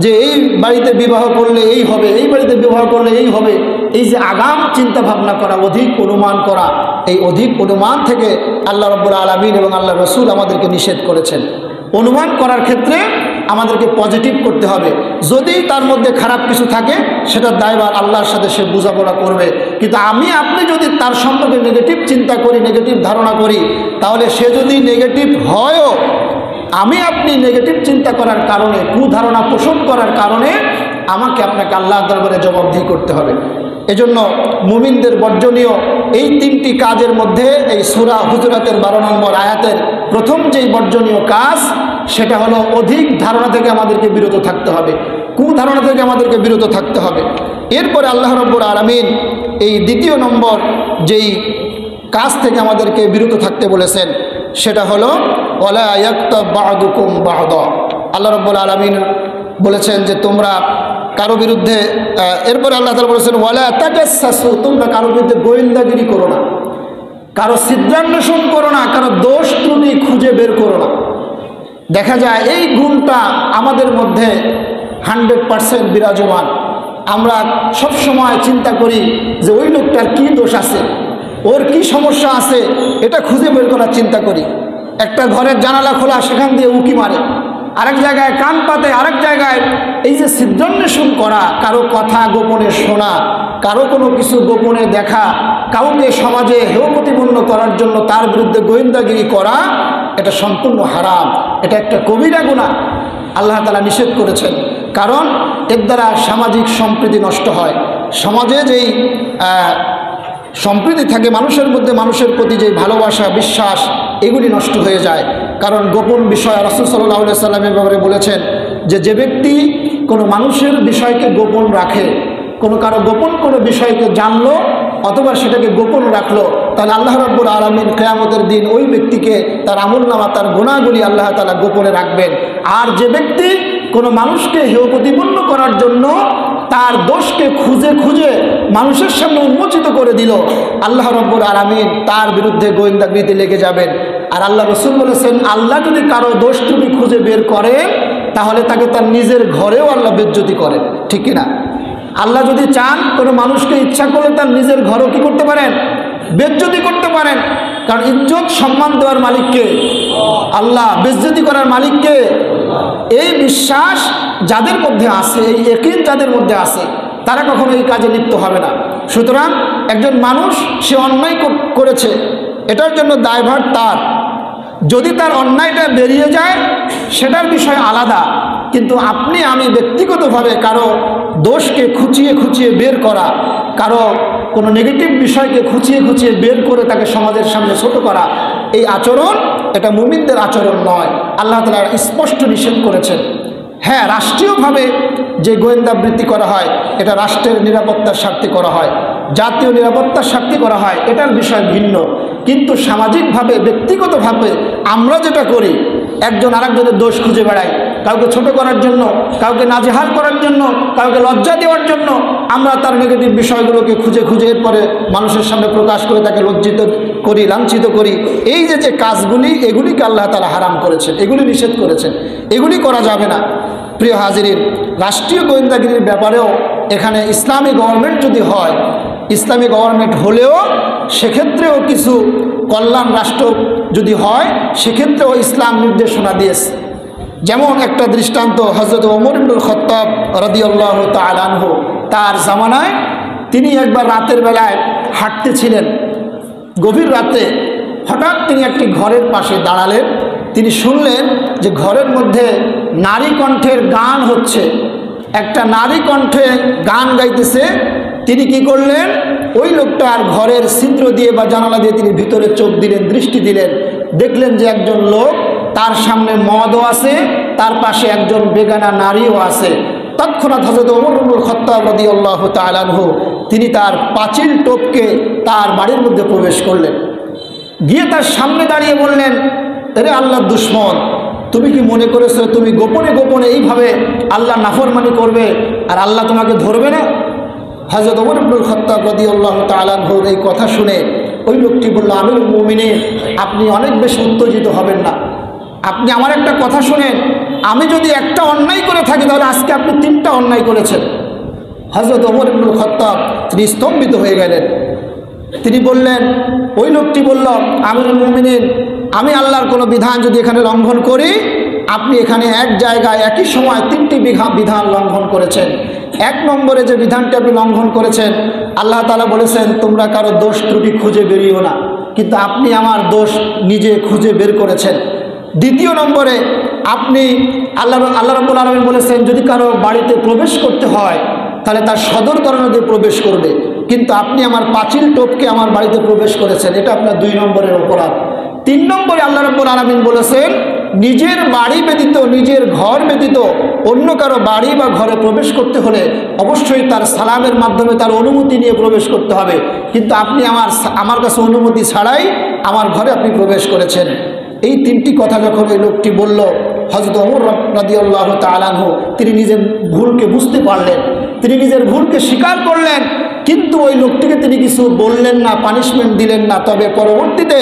যে এই বাড়িতে বিবাহ করলে এই হবে, এই বাড়িতে বিবাহ করলে এই হবে, এই যে আগাম চিন্তা ভাবনা করা, অধিক অনুমান করা, এই অধিক অনুমান থেকে আল্লাহ রাব্বুল আলামিন এবং আল্লাহ রসুল আমাদেরকে নিষেধ করেছেন। অনুমান করার ক্ষেত্রে আমাদেরকে পজিটিভ করতে হবে, যদি তার মধ্যে খারাপ কিছু থাকে সেটার দায়ভার আল্লাহর সাথে সে বোঝাপড়া করবে। কিন্তু আমি আপনি যদি তার সম্পর্কে নেগেটিভ চিন্তা করি, নেগেটিভ ধারণা করি, তাহলে সে যদি নেগেটিভ হয়ও, আমি আপনি নেগেটিভ চিন্তা করার কারণে, কুধারণা পোষণ করার কারণে আমাকে আপনাকে আল্লাহর দরবারে জবাবদিহি করতে হবে। এজন্য মুমিনদের বর্জনীয় এই তিনটি কাজের মধ্যে এই সূরা হুজুরাতের 12 নম্বর আয়াতের প্রথম যেই বর্জনীয় কাজ, সেটা হলো অধিক ধারণা থেকে আমাদেরকে বিরত থাকতে হবে, কুধারণা থেকে আমাদেরকে বিরত থাকতে হবে। এরপরে আল্লাহ রাব্বুল আলামিন এই দ্বিতীয় নম্বর যেই কাজ থেকে আমাদেরকে বিরত থাকতে বলেছেন, সেটা হলো ওয়ালা ইয়াক্তাব বা'দুকুম বা'দা। আল্লাহ রাব্বুল আলামিন বলেছেন যে তোমরা কারো বিরুদ্ধে, এরপরে আল্লাহ তাআলা বলেছেন ওয়ালা তাজাসসু, তোমরা কারো বিরুদ্ধে গোয়েন্দাগিরি করো না, কারো ছিদ্রান্বেষণ করো না, কারো দোষ ত্রুটি খুঁজে বের করো না। দেখা যায় এই গুণটা আমাদের মধ্যে 100% বিরাজমান। আমরা সব সময় চিন্তা করি যে ওই লোকটার কি দোষ আছে, ওর কি সমস্যা আছে, এটা খুঁজে বের করার চিন্তা করি। একটা ঘরের জানালা খোলা, সেখান দিয়ে উকি মারে, আরেক জায়গায় কান পাতে, আরেক জায়গায় এই যে ছিদ্রান্বেষণ করা, কারো কথা গোপনে শোনা, কারো কোনো কিছু গোপনে দেখা, কাউকে সমাজে হেয় প্রতিপন্ন করার জন্য তার বিরুদ্ধে গোয়েন্দাগিরি করা, এটা সম্পূর্ণ হারাম, এটা একটা কবিরা গুনাহ, আল্লাহ তাআলা নিষেধ করেছেন। কারণ এর দ্বারা সামাজিক সম্প্রীতি নষ্ট হয়, সমাজে যেই সম্প্রীতি থাকে মানুষের মধ্যে, মানুষের প্রতি যে ভালোবাসা, বিশ্বাস, এগুলি নষ্ট হয়ে যায়। কারণ গোপন বিষয় রাসূল সাল্লাল্লাহু আলাইহি সাল্লামের ব্যাপারে বলেছেন যে ব্যক্তি কোনো মানুষের বিষয়কে গোপন রাখে, কারো গোপন কোনো বিষয়কে জানলো অথবা সেটাকে গোপন রাখলো, তাহলে আল্লাহ রাব্বুল আলামিন কিয়ামতের দিন ওই ব্যক্তিকে তার আমলনামা, তার গুনাহগুলি আল্লাহ তাআলা গোপনে রাখবেন। আর যে ব্যক্তি কোনো মানুষকে হেয় প্রতিপন্ন করার জন্য তার দোষকে খুঁজে খুঁজে মানুষের সামনে উন্মোচিত করে দিল, আল্লাহ রাব্বুল আলামিন তার বিরুদ্ধে গোয়েন্দাগিরিতে লেগে যাবেন। আর আল্লাহ রসুল বলেছেন, আল্লাহ যদি কারো দোষ ত্রুটি খুঁজে বের করেন, তাহলে তাকে তার নিজের ঘরেও আল্লাহ বেজ্জতি করেন, ঠিক কিনা? আল্লাহ যদি চান কোনো মানুষকে ইচ্ছা করলে তার নিজের ঘরেও কি করতে পারেন, বেজ্জতি করতে পারেন। কারণ ইজ্জত সম্মান দেওয়ার মালিককে আল্লাহ, বেজ্জতি করার মালিককে। এই বিশ্বাস যাদের মধ্যে আছে, এই ইয়াকিন যাদের মধ্যে আছে, তারা কখনো এই কাজে লিপ্ত হবে না। সুতরাং একজন মানুষ সে অন্যায় করেছে, এটার জন্য দায়ভার তার। যদি তার অন্যায়টা বেরিয়ে যায় সেটার বিষয় আলাদা, কিন্তু আপনি আমি ব্যক্তিগতভাবে কারো দোষকে খুঁচিয়ে খুঁচিয়ে বের করা, কারো কোনো নেগেটিভ বিষয়কে খুঁচিয়ে খুঁচিয়ে বের করে তাকে সমাজের সামনে ছোট করা, এই আচরণ এটা মুমিনদের আচরণ নয়, আল্লাহ তাআলা স্পষ্ট নিষেধ করেছেন। হ্যাঁ, রাষ্ট্রীয়ভাবে যে গোয়েন্দাবৃত্তি করা হয় এটা রাষ্ট্রের নিরাপত্তার স্বার্থে করা হয়, জাতীয় নিরাপত্তার স্বার্থে করা হয়, এটার বিষয় ভিন্ন। কিন্তু সামাজিকভাবে, ব্যক্তিগতভাবে আমরা যেটা করি, একজন আরেকজনের দোষ খুঁজে বেড়াই, কাউকে ছোট করার জন্য, কাউকে নাজেহাল করার জন্য, কাউকে লজ্জা দেওয়ার জন্য আমরা তার নেগেটিভ বিষয়গুলোকে খুঁজে খুঁজে এরপরে মানুষের সামনে প্রকাশ করে তাকে লজ্জিত করি, লাঞ্ছিত করি। এই যে কাজগুলি, এগুলিকে আল্লাহ তাআলা হারাম করেছেন, এগুলি নিষেধ করেছেন, এগুলি করা যাবে না। প্রিয় হাজিরিন, রাষ্ট্রীয় গোয়েন্দাগিরির ব্যাপারেও এখানে ইসলামী গভর্নমেন্ট যদি হয়, ইসলামী গভর্নমেন্ট হলেও সেক্ষেত্রেও কিছু কল্যাণ রাষ্ট্র যদি হয়, সেক্ষেত্রেও ইসলাম নির্দেশনা দিয়েছে। যেমন একটা দৃষ্টান্ত, হযরত ওমর ইবনুল খাত্তাব রাদিয়াল্লাহু তাআলা আনহু, তার জামানায় তিনি একবার রাতের বেলায় হাঁটতেছিলেন, গভীর রাতে হঠাৎ তিনি একটি ঘরের পাশে দাঁড়ালেন। তিনি শুনলেন যে ঘরের মধ্যে নারী কণ্ঠের গান হচ্ছে, একটা নারী কণ্ঠে গান গাইতেছে। তিনি কি করলেন, ওই লোকটার ঘরের ছিদ্র দিয়ে বা জানালা দিয়ে তিনি ভিতরে চোখ দিলেন, দৃষ্টি দিলেন, দেখলেন যে একজন লোক, তার সামনে মদও আছে, তার পাশে একজন বেগানা নারীও আছে। তৎক্ষণাৎ হযরত ওমর ইবনুল খাত্তাব রাদিয়াল্লাহু তাআলা আনহু তিনি তার পাঁচিল টপকে তার বাড়ির মধ্যে প্রবেশ করলেন, গিয়ে তার সামনে দাঁড়িয়ে বললেন, এরে আল্লাহর দুশ্মন, তুমি কি মনে করেছো তুমি গোপনে গোপনে এইভাবে আল্লাহ নাফরমানি করবে আর আল্লাহ তোমাকে ধরবে না? হযরত ওমর ইবনুল খাত্তাব রাদিয়াল্লাহু তাআলা আনহুর এই কথা শুনে ওই লোকটি বলল, আমিরুল মুমিনিন, আপনি অনেক বেশি উত্তেজিত হবেন না। আপনি আমার একটা কথা শুনেন, আমি যদি একটা অন্যায় করে থাকি তাহলে আজকে আপনি 3টা অন্যায় করেছেন। হযরত ওমর ইবনুল খাত্তাব তিনি স্তম্ভিত হয়ে গেলেন। তিনি বললেন, ওই লোকটি বলল, আমিরুল মুমিনিন, আমি আল্লাহর কোনো বিধান যদি এখানে লঙ্ঘন করি, আপনি এখানে এক জায়গায় একই সময় 3টি বিধান লঙ্ঘন করেছেন। 1 নম্বরে যে বিধানটি আপনি লঙ্ঘন করেছেন, আল্লাহ তাআলা বলেছেন তোমরা কারো দোষ ত্রুটি খুঁজে বেরিও না, কিন্তু আপনি আমার দোষ নিজে খুঁজে বের করেছেন। 2 নম্বরে আপনি আল্লাহ রাব্বুল আলামিন বলেছেন যদি কারো বাড়িতে প্রবেশ করতে হয় তাহলে তার সদর দরজা দিয়ে প্রবেশ করবে, কিন্তু আপনি আমার পাঁচিল টপকে আমার বাড়িতে প্রবেশ করেছেন, এটা আপনার 2 নম্বরের অপরাধ। 3 নম্বরে আল্লাহ রাব্বুল আলামিন বলেছেন নিজের বাড়ি ব্যতীত, নিজের ঘর ব্যতীত অন্য কারো বাড়ি বা ঘরে প্রবেশ করতে হলে অবশ্যই তার সালামের মাধ্যমে তার অনুমতি নিয়ে প্রবেশ করতে হবে, কিন্তু আপনি আমার কাছে অনুমতি ছাড়াই আমার ঘরে আপনি প্রবেশ করেছেন। এই 3টি কথা যখন ওই লোকটি বলল, হযরত ওমর রাদিয়াল্লাহু তাআলা আনহু তিনি নিজের ভুলকে বুঝতে পারলেন, তিনি নিজের ভুলকে স্বীকার করলেন, কিন্তু ওই লোকটিকে তিনি কিছু বললেন না, পানিশমেন্ট দিলেন না। তবে পরবর্তীতে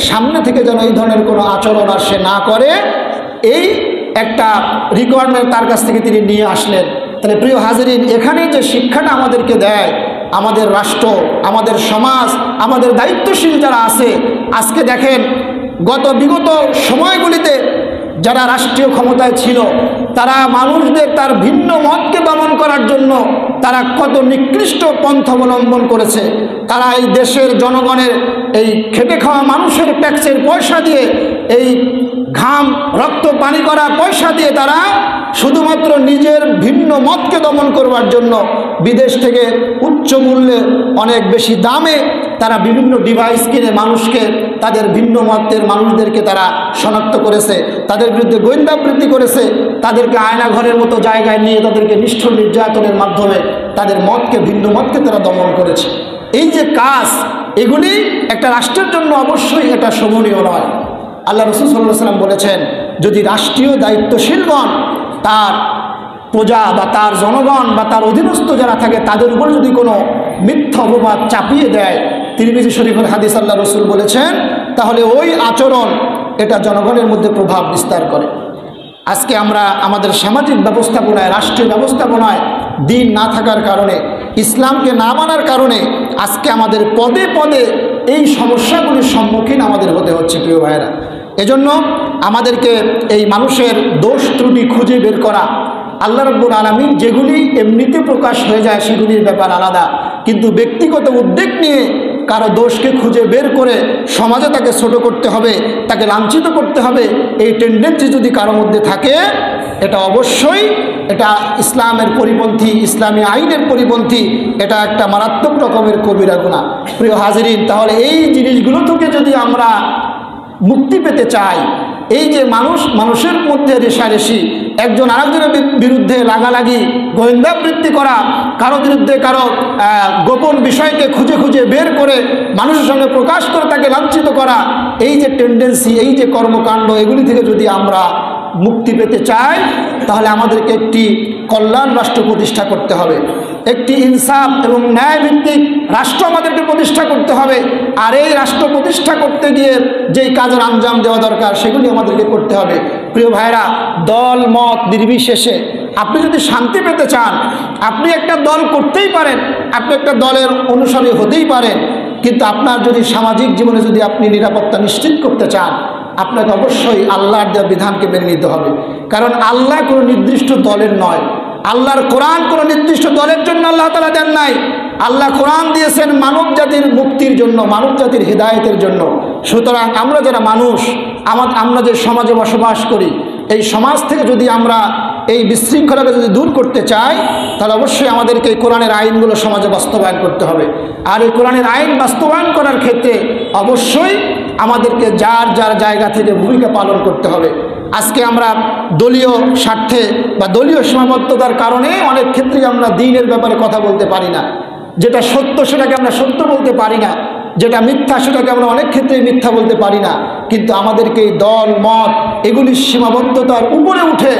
সামনে থেকে যেন এই ধরনের কোনো আচরণ আর সে না করে, এই একটা রিকোয়ারমেন্ট তার কাছ থেকে তিনি নিয়ে আসলেন। তাহলে প্রিয় হাজিরিন, এখানে যে শিক্ষাটা আমাদেরকে দেয়, আমাদের রাষ্ট্র, আমাদের সমাজ, আমাদের দায়িত্বশীল যারা আছে, আজকে দেখেন বিগত সময়গুলিতে যারা রাষ্ট্রীয় ক্ষমতায় ছিল তারা মানুষদের তার ভিন্ন মতকে দমন করার জন্য তারা কত নিকৃষ্ট পন্থা অবলম্বন করেছে। তারা এই দেশের জনগণের এই খেটে খাওয়া মানুষের ট্যাক্সের পয়সা দিয়ে, এই ঘাম রক্ত পানি করা পয়সা দিয়ে তারা শুধুমাত্র নিজের ভিন্ন মতকে দমন করবার জন্য বিদেশ থেকে উচ্চ মূল্যে অনেক বেশি দামে তারা বিভিন্ন ডিভাইস কিনে মানুষকে, তাদের ভিন্ন মতের মানুষদেরকে তারা শনাক্ত করেছে, তাদের বিরুদ্ধে গোয়েন্দাবৃত্তি করেছে, তাদেরকে আয়নাঘরের মতো জায়গায় নিয়ে তাদেরকে নিষ্ঠুর নির্যাতনের মাধ্যমে তাদের মতকে, ভিন্ন মতকে তারা দমন করেছে। এই যে কাজ, এগুলি একটা রাষ্ট্রের জন্য অবশ্যই এটা শোভনীয় নয়। আল্লাহ রাসূল সাল্লাল্লাহু আলাইহি ওয়াসাল্লাম বলেছেন যদি রাষ্ট্রীয় দায়িত্বশীলগণ তার প্রজা বা তার জনগণ বা তার অধীনস্থ যারা থাকে তাদের উপর যদি কোনো মিথ্যা অপবাদ চাপিয়ে দেয়, তিরমিজি শরীফের হাদিস আল্লাহ রাসূল বলেছেন, তাহলে ওই আচরণ এটা জনগণের মধ্যে প্রভাব বিস্তার করে। আজকে আমরা আমাদের সামাজিক ব্যবস্থাপনায়, রাষ্ট্রীয় ব্যবস্থাপনায় দিন না থাকার কারণে, ইসলামকে না মানার কারণে আজকে আমাদের পদে পদে এই সমস্যাগুলির সম্মুখীন আমাদের হতে হচ্ছে। প্রিয় ভাইয়েরা, এজন্য আমাদেরকে এই মানুষের দোষ ত্রুটি খুঁজে বের করা, আল্লাহ রাব্বুল আলামিন যেগুলি এমনিতে প্রকাশ হয়ে যায় সেগুলির ব্যাপার আলাদা, কিন্তু ব্যক্তিগত উদ্যোগ নিয়ে কারো দোষকে খুঁজে বের করে সমাজে তাকে ছোট করতে হবে, তাকে লাঞ্ছিত করতে হবে, এই টেন্ডেন্সি যদি কারোর মধ্যে থাকে, এটা অবশ্যই এটা ইসলামের পরিপন্থী, ইসলামী আইনের পরিপন্থী, এটা একটা মারাত্মক রকমের কবিরা গুনাহ। প্রিয় হাজিরিন, তাহলে এই জিনিসগুলো থেকে যদি আমরা মুক্তি পেতে চাই, এই যে মানুষের মধ্যে রেষারেষি, একজন আরেকজনের বিরুদ্ধে লাগালাগি, গোয়েন্দাবৃত্তি করা, কারো বিরুদ্ধে কারো গোপন বিষয়কে খুঁজে খুঁজে বের করে মানুষের সঙ্গে প্রকাশ করে তাকে লাঞ্ছিত করা, এই যে টেন্ডেন্সি, এই যে কর্মকাণ্ড, এগুলি থেকে যদি আমরা মুক্তি পেতে চাই, তাহলে আমাদেরকে একটি কল্যাণ রাষ্ট্র প্রতিষ্ঠা করতে হবে, একটি ইনসাফ এবং ন্যায়ভিত্তিক রাষ্ট্র আমাদেরকে প্রতিষ্ঠা করতে হবে। আর এই রাষ্ট্র প্রতিষ্ঠা করতে গিয়ে যেই কাজের আঞ্জাম দেওয়া দরকার সেগুলি আমাদেরকে করতে হবে। প্রিয় ভাইরা, দল মত নির্বিশেষে আপনি যদি শান্তি পেতে চান, আপনি একটা দল করতেই পারেন, আপনি একটা দলের অনুসারী হতেই পারেন, কিন্তু আপনার যদি সামাজিক জীবনে যদি আপনি নিরাপত্তা নিশ্চিত করতে চান, আপনাকে অবশ্যই আল্লাহর দেওয়া বিধানকে মেনে নিতে হবে। কারণ আল্লাহ কোনো নির্দিষ্ট দলের নয়, আল্লাহর কোরআন কোনো নির্দিষ্ট দলের জন্য আল্লাহ তাআলা দেন নাই। আল্লাহ কোরআন দিয়েছেন মানব জাতির মুক্তির জন্য, মানব জাতির হিদায়াতের জন্য। সুতরাং আমরা যারা মানুষ, আমরা যে সমাজে বসবাস করি, এই সমাজ থেকে যদি আমরা এই বিশৃঙ্খলাকে যদি দূর করতে চাই, তাহলে অবশ্যই আমাদেরকে এই কোরআনের আইনগুলো সমাজে বাস্তবায়ন করতে হবে। আর এই কোরআনের আইন বাস্তবায়ন করার ক্ষেত্রে অবশ্যই আমাদেরকে যার যার জায়গা থেকে ভূমিকা পালন করতে হবে। আজকে আমরা দলীয় স্বার্থে বা দলীয় সীমাবদ্ধতার কারণে অনেক ক্ষেত্রে আমরা দ্বীনের ব্যাপারে কথা বলতে পারি না, যেটা সত্য সেটাকে আমরা সত্য বলতে পারি না। যেটা মিথ্যা সেটাকে আমরা অনেক ক্ষেত্রে মিথ্যা বলতে পারি না, কিন্তু আমাদেরকে এই দল মত এগুলির সীমাবদ্ধতার উপরে উঠে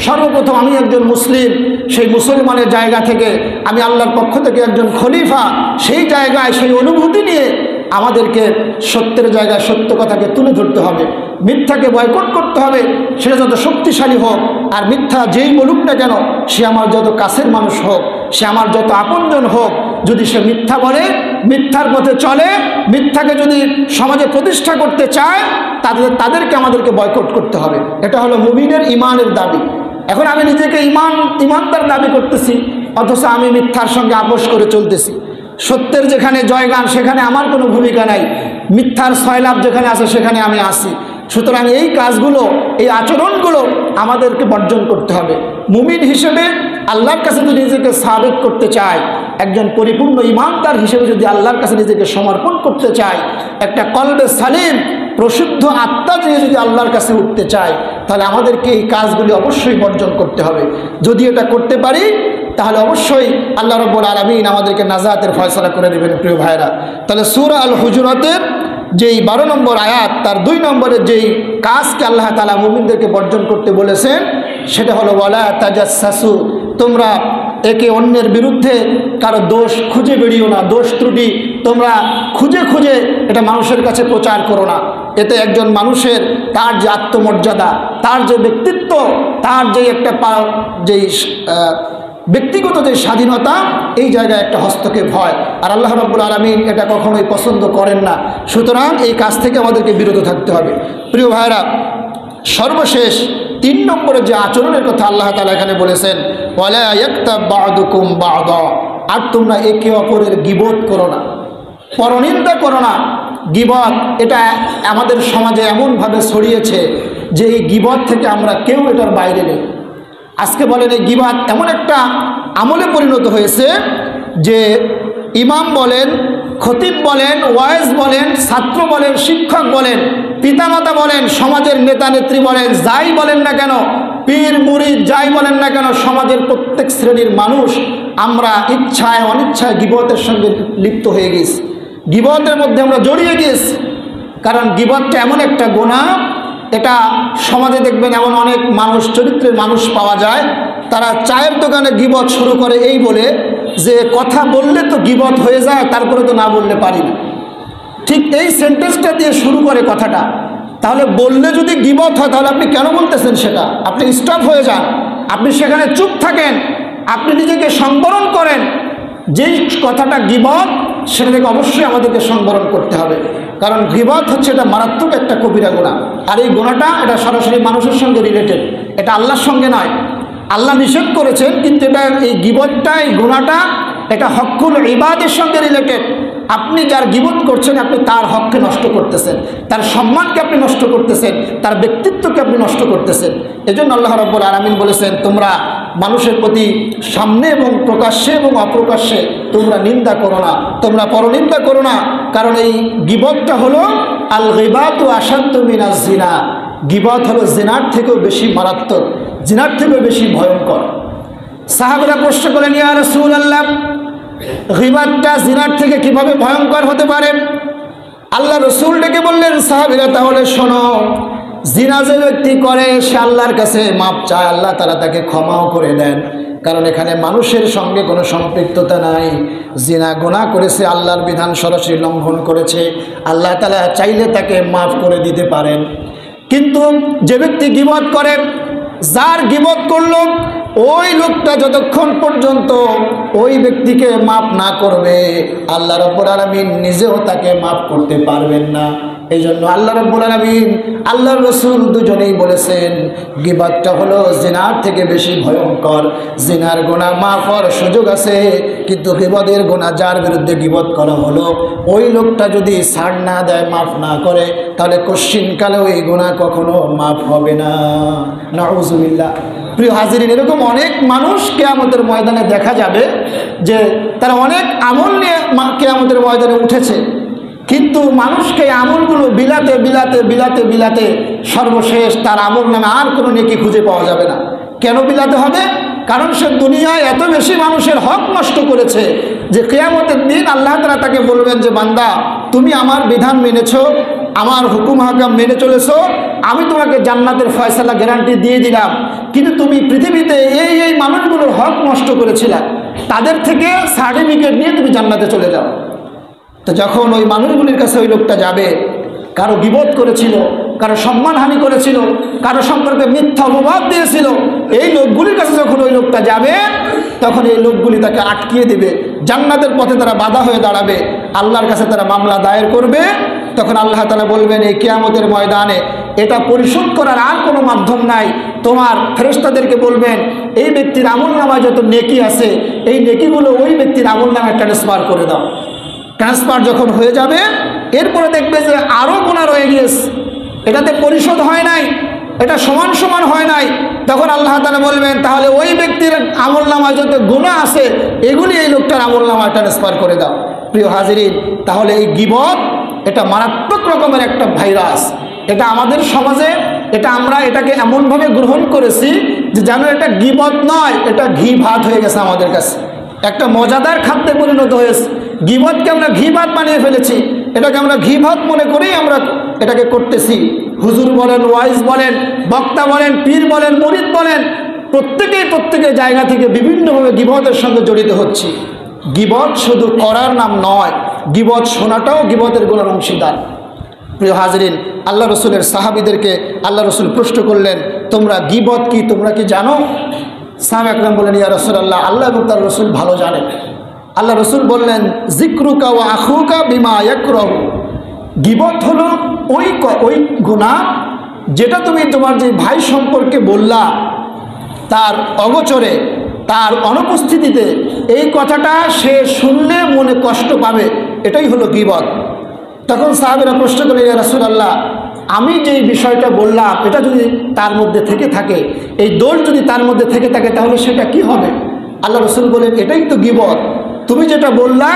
সর্বপ্রথম আমি একজন মুসলিম, সেই মুসলমানের জায়গা থেকে আমি আল্লাহর পক্ষ থেকে একজন খলিফা, সেই জায়গায় সেই অনুভূতি নিয়ে আমাদেরকে সত্যের জায়গায় সত্য কথাকে তুলে ধরতে হবে, মিথ্যাকে বয়কট করতে হবে, সেটা যত শক্তিশালী হোক। আর মিথ্যা যেই বলুক না কেন, সে আমার যত কাছের মানুষ হোক, সে আমার যত আপনজন হোক, যদি সে মিথ্যা বলে, মিথ্যার পথে চলে, মিথ্যাকে যদি সমাজে প্রতিষ্ঠা করতে চায়, তাদেরকে আমাদেরকে বয়কট করতে হবে। এটা হলো মুমিনের ইমানের দাবি। এখন আমি নিজেকে ইমানদার দাবি করতেছি, অথচ আমি মিথ্যার সঙ্গে আপোষ করে চলতেছি। সত্যের যেখানে জয়গান সেখানে আমার কোনো ভূমিকা নাই, মিথ্যার সয়লাভ যেখানে আছে সেখানে আমি আসি। সুতরাং এই কাজগুলো, এই আচরণগুলো আমাদেরকে বর্জন করতে হবে। মুমিন হিসেবে আল্লাহর কাছে যদি নিজেকে সাবেত করতে চায়, একজন পরিপূর্ণ ইমানদার হিসেবে যদি আল্লাহর কাছে নিজেকে সমর্পণ করতে চায়, একটা কলবে সালিম প্রশুদ্ধ আত্মা নিয়ে যদি আল্লাহর কাছে উঠতে চায়, তাহলে আমাদেরকে এই কাজগুলি অবশ্যই বর্জন করতে হবে। যদি এটা করতে পারি, তাহলে অবশ্যই আল্লাহ রাব্বুল আলামিন আমাদেরকে নাজাতের ফয়সালা করে দেবেন। প্রিয় ভাইরা, তাহলে সূরা আল হুজুরাতের যেই 12 নম্বর আয়াত, তার 2 নম্বরের যেই কাজকে আল্লাহ তাআলা মুমিনদেরকে বর্জন করতে বলেছেন, সেটা হলো ওয়ালা তাজাসসু, তোমরা একে অন্যের বিরুদ্ধে কারো দোষ খুঁজে বেরিও না, দোষ ত্রুটি তোমরা খুঁজে খুঁজে এটা মানুষের কাছে প্রচার করো না। এতে একজন মানুষের তার যে আত্মমর্যাদা, তার যে ব্যক্তিত্ব, তার যে একটা যেই ব্যক্তিগত যে স্বাধীনতা, এই জায়গায় একটা হস্তক্ষেপ হয়, আর আল্লাহ রাব্বুল আলামিন এটা কখনোই পছন্দ করেন না। সুতরাং এই কাজ থেকে আমাদেরকে বিরত থাকতে হবে। প্রিয় ভাইরা, সর্বশেষ 3 নম্বরে যে আচরণের কথা আল্লাহ তাআলা এখানে বলেছেন, ওয়ালা ইয়াক্তাব বা'দুকুম বা'দা, আর তোমরা একে অপরের গীবত করো না, পরনিন্দা করো না। গীবত এটা আমাদের সমাজে এমনভাবে ছড়িয়েছে যে এই গীবত থেকে আমরা কেউ এটার বাইরে নেই। আজকে বলেন এই গীবত এমন একটা আমলে পরিণত হয়েছে যে ইমাম বলেন, খতিব বলেন, ওয়াইজ বলেন, ছাত্র বলেন, শিক্ষক বলেন, পিতামাতা বলেন, সমাজের নেতা নেত্রী বলেন, যাই বলেন না কেন, পীর মুরিদ যাই বলেন না কেন, সমাজের প্রত্যেক শ্রেণীর মানুষ আমরা ইচ্ছায় অনিচ্ছায় গীবতের সঙ্গে লিপ্ত হয়ে গেছি, গীবতের মধ্যে আমরা জড়িয়ে গেছি। কারণ গীবতটা এমন একটা গুনাহ, এটা সমাজে দেখবেন এমন অনেক মানুষ, চরিত্রের মানুষ পাওয়া যায়, তারা চায়ের দোকানে গীবত শুরু করে এই বলে যে কথা বললে তো গীবত হয়ে যায়, তারপরে তো না বললে পারি না। ঠিক এই সেন্টেন্সটা দিয়ে শুরু করে কথাটা। তাহলে বললে যদি গীবত হয়, তাহলে আপনি কেন বলতেছেন সেটা? আপনি স্টপ হয়ে যান, আপনি সেখানে চুপ থাকেন, আপনি নিজেকে সংবরণ করেন। যেই কথাটা গীবত, সেটা থেকে অবশ্যই আমাদেরকে সংবরণ করতে হবে। কারণ গীবত হচ্ছে এটা মারাত্মক একটা কবিরা গুনাহ, আর এই গুনাহটা এটা সরাসরি মানুষের সঙ্গে রিলেটেড, এটা আল্লাহর সঙ্গে নয়। আল্লাহ নিষেধ করেছেন, কিন্তু এটা এই গীবতটা, এই গুনাহটা এটা হকুল ইবাদের সঙ্গে রিলেটেড। আপনি যার গীবত করছেন, আপনি তার হককে নষ্ট করতেছেন, তার সম্মানকে আপনি নষ্ট করতেছেন, তার ব্যক্তিত্বকে আপনি নষ্ট করতেছেন। এজন্য আল্লাহ রাব্বুল আলামিন বলেছেন, তোমরা মানুষের প্রতি সামনে এবং প্রকাশ্যে এবং অপ্রকাশ্যে তোমরা নিন্দা করো না, তোমরা পরনিন্দা করো না। কারণ এই গীবতটা হলো আল গীবাতু আশাদ্দু মিনাজ জিনা, গীবত হলো জিনার থেকেও বেশি মারাত্মক, জিনার থেকেও বেশি ভয়ঙ্কর। সাহাবারা প্রশ্ন করলেন, ইয়া রাসূলুল্লাহ, গীবতটা জিনার থেকে কিভাবে ভয়ঙ্কর হতে পারে? আল্লাহ রসুল ডেকে বললেন, সাহাবীরা তাহলে শোনো, জিনা যে ব্যক্তি করে সে আল্লাহর কাছে মাপ চায়, আল্লাহ তাআলা তাকে ক্ষমাও করে দেন। কারণ এখানে মানুষের সঙ্গে কোনো সম্পৃক্ততা নাই। জিনা গুনাহ করেছে, আল্লাহর বিধান সরাসরি লঙ্ঘন করেছে, আল্লাহ তাআলা চাইলে তাকে মাফ করে দিতে পারেন। কিন্তু যে ব্যক্তি গীবত করে, যার গীবত করলো, ওই লোকটা যতক্ষণ পর্যন্ত ওই ব্যক্তিকে মাফ না করবে, আল্লাহ রাব্বুল আলামিন নিজেও তাকে মাফ করতে পারবেন না। এই জন্য আল্লাহ রাব্বুল আলামিন, আল্লাহর রাসূল দুজনেই বলেছেন, গীবতটা হলো জিনার থেকে বেশি ভয়ঙ্কর। জিনার গুনাহ মাফ হওয়ার সুযোগ আছে, কিন্তু গীবতের গুনাহ যার বিরুদ্ধে গীবত করা হলো, ওই লোকটা যদি ছাড় না দেয়, মাফ না করে, তাহলে কশ্চিনকালে ওই গুনাহ কখনো মাফ হবে না। নাউযুবিল্লাহ। প্রিয় হাজিরিন, এরকম অনেক মানুষ কিয়ামতের ময়দানে দেখা যাবে যে তারা অনেক আমল নিয়ে কিয়ামতের ময়দানে উঠেছে, কিন্তু মানুষকে আমলগুলো বিলাতে বিলাতে বিলাতে বিলাতে সর্বশেষ তার আমল নামে আর কোনো নেকি খুঁজে পাওয়া যাবে না। কেন বিলাতে হবে? কারণ সে দুনিয়ায় এত বেশি মানুষের হক নষ্ট করেছে যে কিয়ামতের দিন আল্লাহ তাআলা তাকে বলবেন যে বান্দা, তুমি আমার বিধান মেনেছো, আমার হুকুম হাকাম মেনে চলেছো, আমি তোমাকে জান্নাতের ফয়সালা গ্যারান্টি দিয়ে দিলাম, কিন্তু তুমি পৃথিবীতে এই মানুষগুলোর হক নষ্ট করেছিলে, তাদের থেকে সার্টিফিকেট নিয়ে তুমি জান্নাতে চলে যাও। তো যখন ওই মানুষগুলির কাছে ওই লোকটা যাবে, কারো গীবত করেছিল, কারো সম্মানহানি করেছিল, কারো সম্পর্কে মিথ্যা অপবাদ দিয়েছিল, এই লোকগুলির কাছে যখন ওই লোকটা যাবে, তখন এই লোকগুলি তাকে আটকিয়ে দেবে, জান্নাতের পথে তারা বাধা হয়ে দাঁড়াবে, আল্লাহর কাছে তারা মামলা দায়ের করবে। তখন আল্লাহ তাআলা বলবেন এই কিয়ামতের ময়দানে এটা পরিশোধ করার আর কোনো মাধ্যম নাই। তোমার ফেরেশতাদেরকে বলবেন এই ব্যক্তির আমলনামায় যত নেকি আছে, এই নেকিগুলো ওই ব্যক্তির আমলনামায় ট্রান্সফার করে দাও। ট্রান্সফার যখন হয়ে যাবে, এরপরে দেখবে যে আরও গুনাহ রয়ে গিয়েছে, এটাতে পরিশোধ হয় নাই, এটা সমান সমান হয় নাই। তখন আল্লাহ তাআলা বলবেন তাহলে ওই ব্যক্তির আমলনামায় যত গুনাহ আছে এগুলি এই লোকটার আমলনামায় ট্রান্সফার করে দাও। প্রিয় হাজিরিন, তাহলে এই গীবত এটা মারাত্মক রকমের একটা ভাইরাস। এটা আমাদের সমাজে আমরা এটাকে এমনভাবে গ্রহণ করেছি যে যেন এটা গীবত নয়, এটা ঘি ভাত হয়ে গেছে আমাদের কাছে, একটা মজাদার খাদ্যে পরিণত হয়েছে। গীবতকে আমরা ঘি ভাত বানিয়ে ফেলেছি, এটাকে আমরা ঘি ভাত মনে করেই আমরা এটাকে করতেছি। হুজুর বলেন, ওয়াইজ বলেন, বক্তা বলেন, পীর বলেন, মুরিদ বলেন, প্রত্যেকের জায়গা থেকে বিভিন্নভাবে গীবতের সঙ্গে জড়িত হচ্ছি। গীবত শুধু করার নাম নয়, গীবত শোনাটাও গীবতের গুনার অংশীদার। প্রিয় হাজরিন, আল্লাহ রসুলের সাহাবীদেরকে আল্লাহ রসুল প্রশ্ন করলেন, তোমরা গীবত কি তোমরা কি জানো? সাহাবা একরাম বলেন, ইয়া রাসূলুল্লাহ, আল্লাহ এবং তার রসুল ভালো জানেন। আল্লাহ রসুল বললেন, যিকরুকা ওয়া আখুকা বিমা ইয়াকরাহু। গীবত হলো ওই গুনাহ যেটা তুমি তোমার যে ভাই সম্পর্কে বললা, তার অগোচরে, তার অনুপস্থিতিতে এই কথাটা সে শুনলে মনে কষ্ট পাবে, এটাই হলো গীবত। তখন সাহাবীরা প্রশ্ন করলেন, ইয়া রাসূলুল্লাহ, আমি যেই বিষয়টা বললাম এটা যদি তার মধ্যে থেকে থাকে, এই দোষ যদি তার মধ্যে থেকে থাকে, তাহলে সেটা কি হবে? আল্লাহ রসুল বলেন, এটাই তো গীবত। তুমি যেটা বললা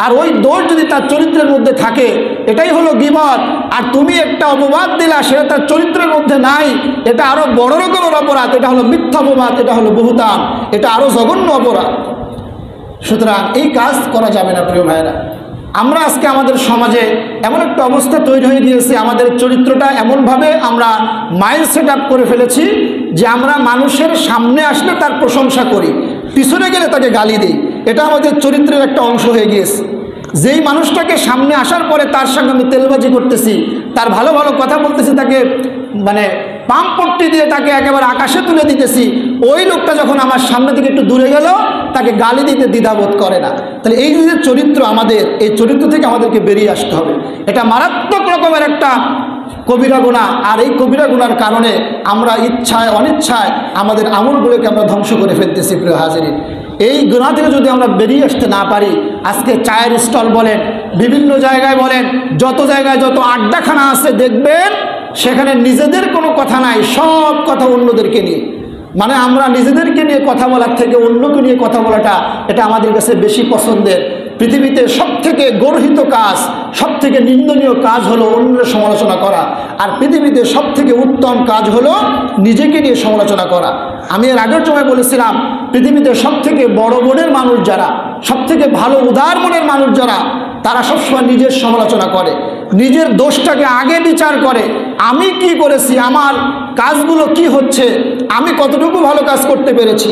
আর ওই দোষ যদি তার চরিত্রের মধ্যে থাকে, এটাই হলো গীবত। আর তুমি একটা অপবাদ দিলা, সেটা তার চরিত্রের মধ্যে নাই, এটা আরো বড় রকমের অপরাধ, এটা হলো মিথ্যা অপবাদ, এটা হলো বুহতান, এটা আরো জঘন্য অপরাধ। সুতরাং এই কাজ করা যাবে না। প্রিয় ভাইয়েরা, আমরা আজকে আমাদের সমাজে এমন একটা অবস্থা তৈরি হয়ে গিয়েছে, আমাদের চরিত্রটা এমনভাবে আমরা মাইন্ড সেট আপ করে ফেলেছি যে আমরা মানুষের সামনে আসলে তার প্রশংসা করি, পিছনে গেলে তাকে গালি দিই। এটা আমাদের চরিত্রের একটা অংশ হয়ে গিয়েছে। যেই মানুষটাকে সামনে আসার পরে তার সঙ্গে আমি তেলবাজি করতেছি, তার ভালো ভালো কথা বলতেছি, তাকে মানে পাম্পট্টি দিয়ে তাকে একেবারে আকাশে তুলে দিতেছি, ওই লোকটা যখন আমার সামনে থেকে একটু দূরে গেল, তাকে গালি দিতে দ্বিধাবোধ করে না। তাহলে এই যে চরিত্র আমাদের, এই চরিত্র থেকে আমাদেরকে বেরিয়ে আসতে হবে। এটা মারাত্মক রকমের একটা কবিরা গুনাহ। আর এই কবিরা গুনার কারণে আমরা ইচ্ছায় অনিচ্ছায় আমাদের আমলগুলোকে আমরা ধ্বংস করে ফেলতেছি। প্রিয় হাজিরিন, এই গুনাহ থেকে যদি আমরা বেরিয়ে আসতে না পারি, আজকে চায়ের স্টল বলেন, বিভিন্ন জায়গায় বলেন, যত জায়গায় যত আড্ডাখানা আছে দেখবেন সেখানে নিজেদের কোনো কথা নাই, সব কথা অন্যদেরকে নিয়ে। মানে আমরা নিজেদেরকে নিয়ে কথা বলার থেকে অন্যকে নিয়ে কথা বলাটা এটা আমাদের কাছে বেশি পছন্দের। পৃথিবীতে সবথেকে গর্হিত কাজ, সবথেকে নিন্দনীয় কাজ হলো অন্যের সমালোচনা করা। আর পৃথিবীতে সবথেকে উত্তম কাজ হলো নিজেকে নিয়ে সমালোচনা করা। আমি এর আগের সময় বলেছিলাম, পৃথিবীতে সবথেকে বড় মনের মানুষ যারা, সবথেকে ভালো উদার মনের মানুষ যারা, তারা সবসময় নিজের সমালোচনা করে, নিজের দোষটাকে আগে বিচার করে। আমি কি করেছি, আমার কাজগুলো কি হচ্ছে, আমি কতটুকু ভালো কাজ করতে পেরেছি।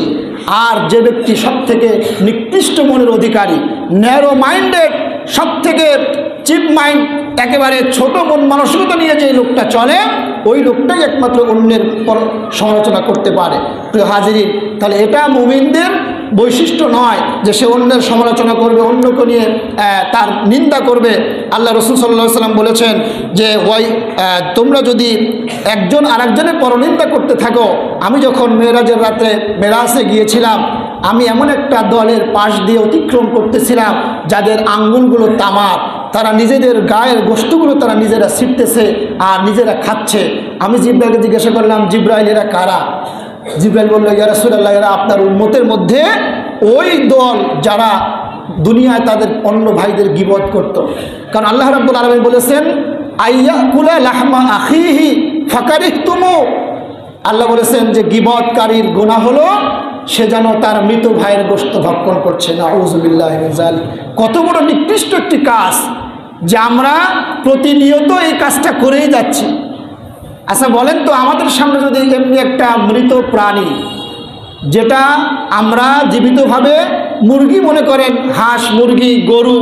আর যে ব্যক্তি সবথেকে নিকৃষ্ট মনের অধিকারী, ন্যারো মাইন্ডেড, সবথেকে চিপ মাইন্ড, একেবারে ছোট মন মানসিকতা নিয়ে যে লোকটা চলে, ওই লোকটাই একমাত্র অন্যের সমালোচনা করতে পারে। প্রিয় হাজিরিন, তাহলে এটা মুমিনদের বৈশিষ্ট্য নয় যে সে অন্যের সমালোচনা করবে, অন্যকে নিয়ে তার নিন্দা করবে। আল্লাহ রসুল সাল্লাল্লাহু আলাইহি ওয়াসাল্লাম বলেছেন যে তোমরা যদি একজন আরেকজনের পরনিন্দা করতে থাকো, আমি যখন মেরাজের রাতে মেরাজে গিয়েছিলাম, আমি এমন একটা দলের পাশ দিয়ে অতিক্রম করতেছিলাম যাদের আঙ্গুলগুলো তামার, তারা নিজেদের গায়ের গোশতগুলো তারা নিজেরা ছিটতেছে আর নিজেরা খাচ্ছে। আমি জিব্রাইলকে জিজ্ঞাসা করলাম, জিব্রাইল এরা কারা? জিব্রাইল বলল, ইয়া রাসূলুল্লাহ, এরা আপনার উম্মতের মধ্যে ওই দল যারা দুনিয়ায় তাদের অন্য ভাইদের গীবত করত। কারণ আল্লাহ রাব্বুল আলামিন বলেছেন, আইয়াকুলা লাহমা আখিহি ফাকারিহতুমু। আল্লাহ বলেছেন যে গীবতকারীর গুনাহ হলো সে যেন তার মৃত ভাইয়ের গোশত ভক্ষণ করছে। নাউযুবিল্লাহি মিন যালিক। কত বড় নিকৃষ্ট একটি কাজ যে আমরা প্রতিনিয়ত এই কাজটা করেই যাচ্ছি। আচ্ছা বলেন তো, আমাদের সামনে যদি এমনি একটা মৃত প্রাণী, যেটা আমরা জীবিতভাবে মুরগি মনে করেন, হাঁস মুরগি গরু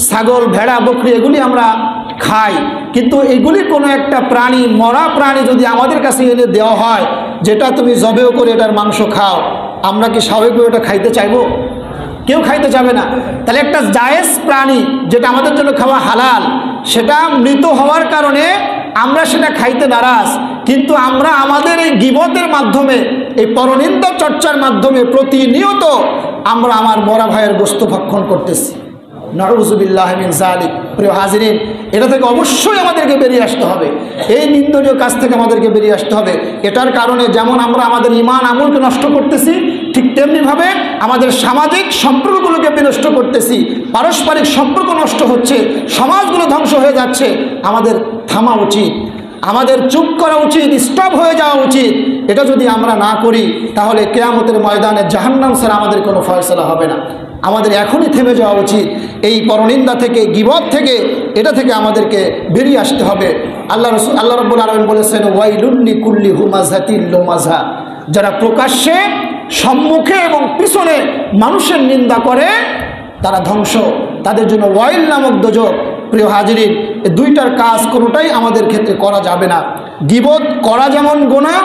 ছাগল ভেড়া বকরি এগুলি আমরা খাই, কিন্তু এগুলি কোনো একটা প্রাণী, মরা প্রাণী যদি আমাদের কাছে এনে দেওয়া হয়, যেটা তুমি জবেও করে এটার মাংস খাও, আমরা কি স্বাভাবিকভাবে ওটা খাইতে চাইবো? কেউ খাইতে যাবে না। তাহলে একটা জায়েজ প্রাণী যেটা আমাদের জন্য খাওয়া হালাল, সেটা মৃত হওয়ার কারণে আমরা সেটা খাইতে নারাজ, কিন্তু আমরা আমাদের এই গীবতের মাধ্যমে, এই পরনিন্দা চর্চার মাধ্যমে প্রতিনিয়ত আমরা আমার মরা ভাইয়ের গোশত ভক্ষণ করতেছি। নাউযুবিল্লাহি মিন যালিক। প্রিয় হাজিরিন, এটা থেকে অবশ্যই আমাদেরকে বেরিয়ে আসতে হবে। এই নিন্দনীয় কাজ থেকে আমাদেরকে বেরিয়ে আসতে হবে। এটার কারণে যেমন আমরা আমাদের ঈমান আমলকে নষ্ট করতেছি, ঠিক তেমনিভাবে আমাদের সামাজিক সম্পর্কগুলোকে বিনষ্ট করতেছি। পারস্পরিক সম্পর্ক নষ্ট হচ্ছে, সমাজগুলো ধ্বংস হয়ে যাচ্ছে। আমাদের থামা উচিত, আমাদের চুপ করা উচিত, স্টপ হয়ে যাওয়া উচিত। এটা যদি আমরা না করি, তাহলে কিয়ামতের ময়দানে জাহান্নাম ছাড়া আমাদের কোনো ফয়সালা হবে না। আমাদের এখনই থেমে যাওয়া উচিত। এই পরনিন্দা থেকে, গীবত থেকে, এটা থেকে আমাদেরকে বেরিয়ে আসতে হবে। আল্লাহ রাব্বুল আলামিন বলেছেন, ওয়াইলুল লিকুল্লি হুমাযাতিল লুমাযা। যারা প্রকাশ্যে, সম্মুখে এবং পিছনে মানুষের নিন্দা করে, তারা ধ্বংস, তাদের জন্য ওয়াইল নামক দোজখ। প্রিয় হাজিরিন, এই দুইটার কাজ কোনোটাই আমাদের ক্ষেত্রে করা যাবে না। গীবত করা যেমন গুনাহ,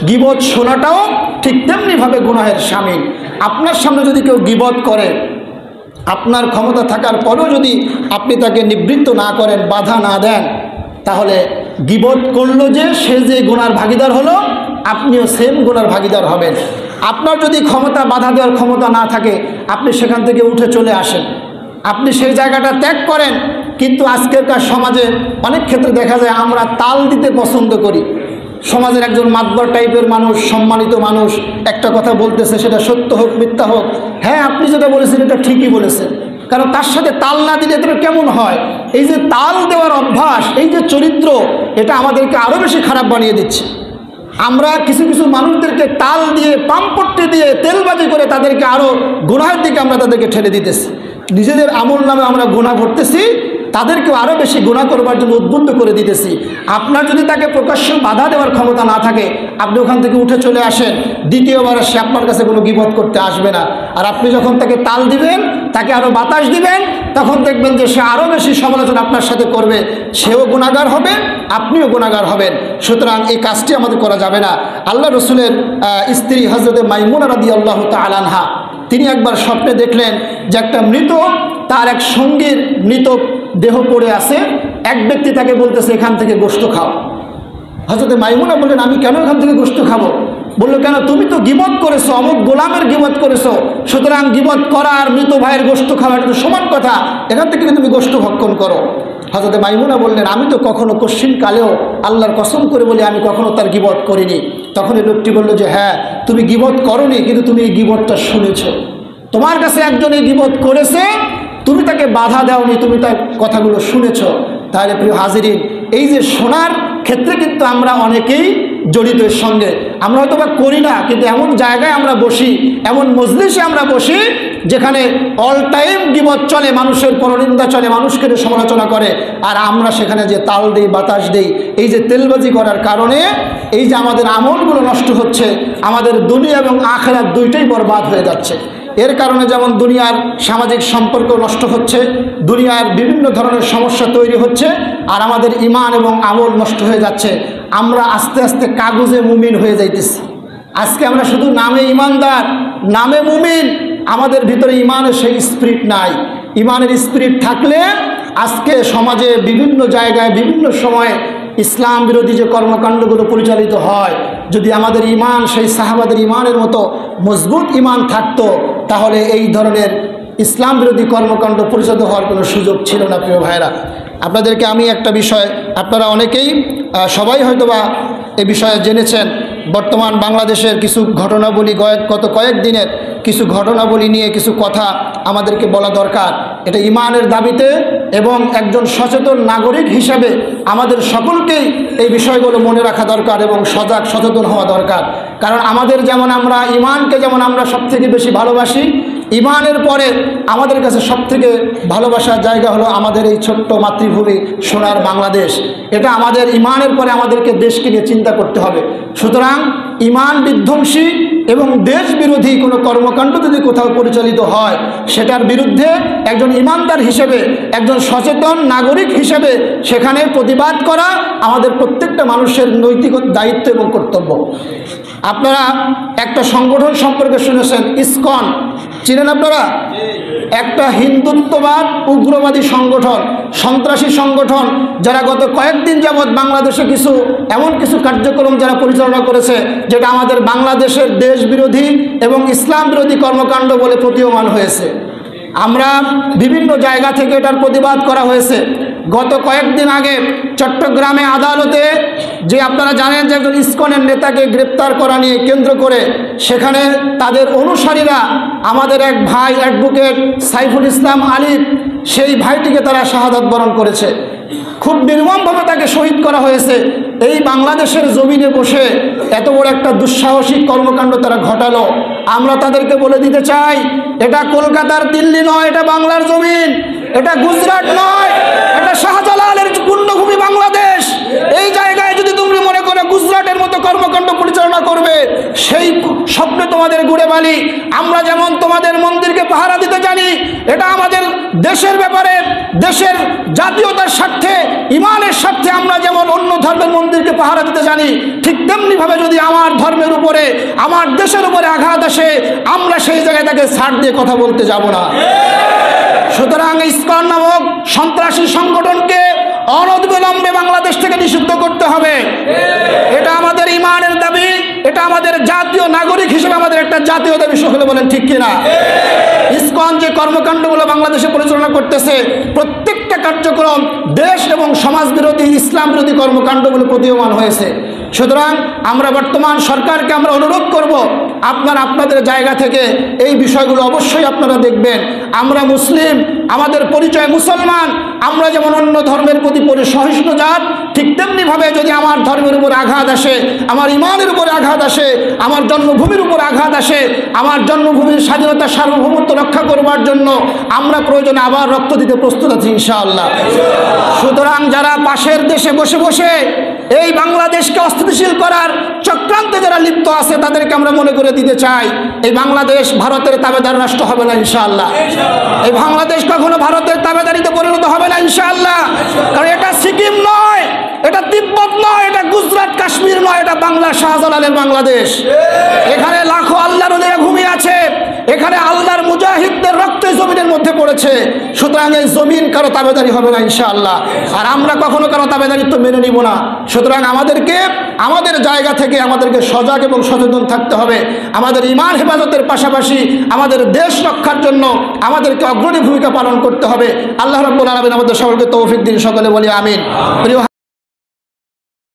গীবত শোনাটাও ঠিক তেমনিভাবে গুনাহের শামিল। আপনার সামনে যদি কেউ গীবত করে, আপনার ক্ষমতা থাকার পরেও যদি আপনি তাকে নিবৃত্ত না করেন, বাধা না দেন, তাহলে গীবত করলো যে সে যে গুনার ভাগীদার হলো, আপনিও সেম গুনার ভাগীদার হবেন। আপনার যদি ক্ষমতা, বাধা দেওয়ার ক্ষমতা না থাকে, আপনি সেখান থেকে উঠে চলে আসেন, আপনি সেই জায়গাটা ত্যাগ করেন। কিন্তু আজকেরকার সমাজে অনেক ক্ষেত্রে দেখা যায় আমরা তাল দিতে পছন্দ করি। সমাজের একজন মাতবর টাইপের মানুষ, সম্মানিত মানুষ একটা কথা বলতেছে, সেটা সত্য হোক মিথ্যা হোক, হ্যাঁ আপনি যেটা বলেছেন এটা ঠিকই বলেছেন, কারণ তার সাথে তাল না দিলে এটা কেমন হয়? এই যে তাল দেওয়ার অভ্যাস, এই যে চরিত্র, এটা আমাদেরকে আরও বেশি খারাপ বানিয়ে দিচ্ছে। আমরা কিছু কিছু মানুষদেরকে তাল দিয়ে, পাম্পট্টি দিয়ে, তেলবাজি করে তাদেরকে আরও গুনাহের দিকে আমরা তাদেরকে ঠেলে দিতেছি। নিজেদের আমল নামে আমরা গুনাহ করতেছি, তাদেরকেও আরও বেশি গুনাহ করবার জন্য উদ্বুদ্ধ করে দিতেছি। আপনার যদি তাকে প্রকাশ্য বাধা দেওয়ার ক্ষমতা না থাকে, আপনি ওখান থেকে উঠে চলে আসেন। দ্বিতীয়বার সে আপনার কাছে কোনো গীবত করতে আসবে না। আর আপনি যখন তাকে তাল দিবেন, তাকে আরও বাতাস দিবেন, তখন দেখবেন যে সে আরও বেশি সমালোচনা আপনার সাথে করবে। সেও গুনাহগার হবে, আপনিও গুনাহগার হবেন। সুতরাং এই কাজটি আমাদের করা যাবে না। আল্লাহ রসুলের স্ত্রী হযরতে মাইমুনা রাদিয়াল্লাহু তাআলা আনহা, তিনি একবার স্বপ্নে দেখলেন যে একটা মৃত, তার এক সঙ্গীর মৃত দেহ পড়ে আছে, এক ব্যক্তি তাকে বলতেছে এখান থেকে গোশত খাও। হযরতে মাইমুনা বললেন, আমি কেন এখান থেকে গোশত খাবো? বললো, কেন? তুমি তো গীবত করেছো, অমুক গোলামের গীবত করেছো, সুতরাং গীবত করা আর মৃত ভাইয়ের গোশত খাওয়া এটা তো সমান কথা, এখান থেকে তুমি গোশত ভক্ষণ করো। হযরতে মাইমুনা বললেন, আমি তো কখনো কশ্চিন কালেও আল্লাহর কসম করে বলি আমি কখনো তার গীবত করিনি। তখন এই লোকটি বলল যে হ্যাঁ, তুমি গীবত করনি, কিন্তু তুমি এই গীবতটা শুনেছো। তোমার কাছে একজন এই গীবত করেছে, তুমি তাকে বাধা দাওনি, তুমি তার কথাগুলো শুনেছো। তাহলে প্রিয় হাজিরিন, এই যে শোনার ক্ষেত্রে কিন্তু আমরা অনেকেই জড়িত এর সঙ্গে। আমরা হয়তো বা করি না, কিন্তু এমন জায়গায় আমরা বসি, এমন মজলিসে আমরা বসি যেখানে অল টাইম গীবত চলে, মানুষের পরনিন্দা চলে, মানুষকে সমালোচনা করে, আর আমরা সেখানে যে তাল দিই, বাতাস দিই। এই যে তেলবাজি করার কারণে এই যে আমাদের আমলগুলো নষ্ট হচ্ছে, আমাদের দুনিয়া এবং আখিরাত দুইটাই বরবাদ হয়ে যাচ্ছে। এর কারণে যেমন দুনিয়ার সামাজিক সম্পর্ক নষ্ট হচ্ছে, দুনিয়ার বিভিন্ন ধরনের সমস্যা তৈরি হচ্ছে, আর আমাদের ঈমান এবং আমল নষ্ট হয়ে যাচ্ছে। আমরা আস্তে আস্তে কাগজে মুমিন হয়ে যাইতেছি। আজকে আমরা শুধু নামে ঈমানদার, নামে মুমিন, আমাদের ভিতরে ঈমানের সেই স্পিরিট নাই। ঈমানের স্পিরিট থাকলে আজকে সমাজে বিভিন্ন জায়গায় বিভিন্ন সময়ে ইসলাম বিরোধী যে কর্মকাণ্ডগুলো পরিচালিত হয়, যদি আমাদের ঈমান সেই সাহাবাদের ঈমানের মতো মজবুত ঈমান থাকতো, তাহলে এই ধরনের ইসলাম বিরোধী কর্মকাণ্ড পরিচালিত হওয়ার কোনো সুযোগ ছিল না। প্রিয় ভাইরা, আপনাদেরকে আমি একটা বিষয়, আপনারা অনেকেই সবাই হয়তোবা এই বিষয়ে জেনেছেন। বর্তমান বাংলাদেশের কিছু ঘটনাবলী, গত কয়েকদিনের কিছু ঘটনাবলী নিয়ে কিছু কথা আমাদেরকে বলা দরকার। এটা ঈমানের দাবিতে এবং একজন সচেতন নাগরিক হিসেবে আমাদের সকলকেই এই বিষয়গুলো মনে রাখা দরকার এবং সচেতন হওয়া দরকার। কারণ আমাদের যেমন আমরা ইমানকে যেমন আমরা সবথেকে বেশি ভালোবাসি, ইমানের পরে আমাদের কাছে সবথেকে ভালোবাসার জায়গা হলো আমাদের এই ছোট্ট মাতৃভূমি সোনার বাংলাদেশ। এটা আমাদের ইমানের পরে আমাদেরকে দেশকে নিয়ে চিন্তা করতে হবে। সুতরাং ইমান বিধ্বংসী এবং দেশ বিরোধী কোনো কর্মকাণ্ড যদি কোথাও পরিচালিত হয়, সেটার বিরুদ্ধে একজন ইমানদার হিসেবে, একজন সচেতন নাগরিক হিসেবে সেখানে প্রতিবাদ করা আমাদের প্রত্যেকটা মানুষের নৈতিক দায়িত্ব এবং কর্তব্য। আপনারা একটা সংগঠন সম্পর্কে শুনেছেন, ইসকন, চিনেন আপনারা? একটা হিন্দুত্ববাদ উগ্রবাদী সংগঠন, সন্ত্রাসী সংগঠন, যারা গত কয়েকদিন যাবৎ বাংলাদেশে এমন কিছু কার্যক্রম যারা পরিচালনা করেছে যেটা আমাদের বাংলাদেশের দেশ বিরোধী এবং ইসলাম বিরোধী কর্মকাণ্ড বলে প্রতীয়মান হয়েছে। আমরা বিভিন্ন জায়গা থেকে এটার প্রতিবাদ করা হয়েছে। গত কয়েকদিন আগে চট্টগ্রামে আদালতে যে আপনারা জানেন যে একজন ইসকনের নেতাকে গ্রেপ্তার করা নিয়ে কেন্দ্র করে সেখানে তাদের অনুসারীরা আমাদের এক ভাই অ্যাডভোকেট সাইফুল ইসলাম আলিফ, সেই ভাইটিকে তারা শাহাদাত বরণ করেছে। খুব নির্মমভাবে তাকে শহীদ করা হয়েছে। এই বাংলাদেশের জমিনে বসে এত বড় একটা দুঃসাহসিক কর্মকাণ্ড তারা ঘটালো। আমরা তাদেরকে বলে দিতে চাই, এটা কলকাতার দিল্লি নয়, এটা বাংলার জমিন, এটা গুজরাট নয়, এটা শাহজালালের পূর্ণভূমি বাংলাদেশ। এই জায়গায় যদি তুমি মনে করো গুজরাটের মতো কর্মকাণ্ড পরিচালনা করবে, সেই স্বপ্নে তোমাদের ঘুরে বালি। আমরা যেমন তোমাদের মন্দিরকে পাহারা দিতে জানি, এটা আমাদের দেশের ব্যাপারে, দেশের জাতীয়তার স্বার্থে, ইমানের স্বার্থে আমরা যেমন অন্য ধর্মের মন্দিরকে পাহারা দিতে জানি, ঠিক তেমনিভাবে যদি আমার ধর্মের উপরে, আমার দেশের উপরে আঘাত আসে, আমরা সেই জায়গায় তাকে ছাড় দিয়ে কথা বলতে যাব না। সুতরাং ইসকন নামক সন্ত্রাসী সংগঠনকে অনতিবিলম্বে বাংলাদেশ থেকে নিষিদ্ধ করতে হবে। এটা আমাদের ইমানের দাবি, এটা আমাদের জাতীয় নাগরিক হিসেবে আমাদের একটা জাতীয় দাবি। সকলে বলেন ঠিক কিনা? ইসকন যে কর্মকাণ্ডগুলো বাংলাদেশে পরিচালনা করতেছে, প্রত্যেকটা কার্যক্রম দেশ এবং সমাজ বিরোধী, ইসলাম বিরোধী কর্মকাণ্ডগুলো প্রতীয়মান হয়েছে। সুতরাং আমরা বর্তমান সরকারকে আমরা অনুরোধ করব, আপনারা আপনাদের জায়গা থেকে এই বিষয়গুলো অবশ্যই আপনারা দেখবেন। আমরা মুসলিম, আমাদের পরিচয় মুসলমান। আমরা যেমন অন্য ধর্মের প্রতি সহিষ্ণু জাত, ঠিক তেমনিভাবে যদি আমার ধর্মের উপর আঘাত আসে, আমার ইমানের উপরে আঘাত আসে, আমার জন্মভূমির উপর আঘাত আসে, আমার জন্মভূমির স্বাধীনতা সার্বভৌমত্ব রক্ষা করবার জন্য আমরা প্রয়োজনে আবার রক্ত দিতে প্রস্তুত আছি ইনশাআল্লাহ। সুতরাং যারা পাশের দেশে বসে বসে এই বাংলাদেশকে অস্থিতিশীল করার চক্রান্তে যারা লিপ্ত আছে, তাদেরকে আমরা মনে করে দিতে চাই, এই বাংলাদেশ ভারতের তাবেদার রাষ্ট্র হবে না ইনশাআল্লাহ। এই বাংলাদেশ কখনো ভারতের তাবেদারিতে পরিণত হবে না ইনশাআল্লাহ। কারণ এটা সিকিম নয়, এটা তিব্বত নয়, এটা গুজরাট কাশ্মীর নয়, এটা বাংলা শাহজালালের বাংলাদেশ। এখানে লাখো আল্লাহর ওলিরা ঘুমিয়ে আছে, এখানে আল্লাহর মুজাহিদদের রক্ত জমিনের মধ্যে পড়েছে। সুতরাং এই জমিন কারো তাবেদারি হবে না ইনশাআল্লাহ। আর আমরা কখনো কারো তাবেদারিত্ব মেনে নিব না। সুতরাং আমাদেরকে আমাদের জায়গা থেকে আমাদেরকে সজাগ এবং সচেতন থাকতে হবে। আমাদের ইমান হেফাজতের পাশাপাশি আমাদের দেশ রক্ষার জন্য আমাদেরকে অগ্রণী ভূমিকা পালন করতে হবে। আল্লাহ রাব্বুল আলামিন আমাদের সকলকে তৌফিক দিন। সকলে বলি আমিন।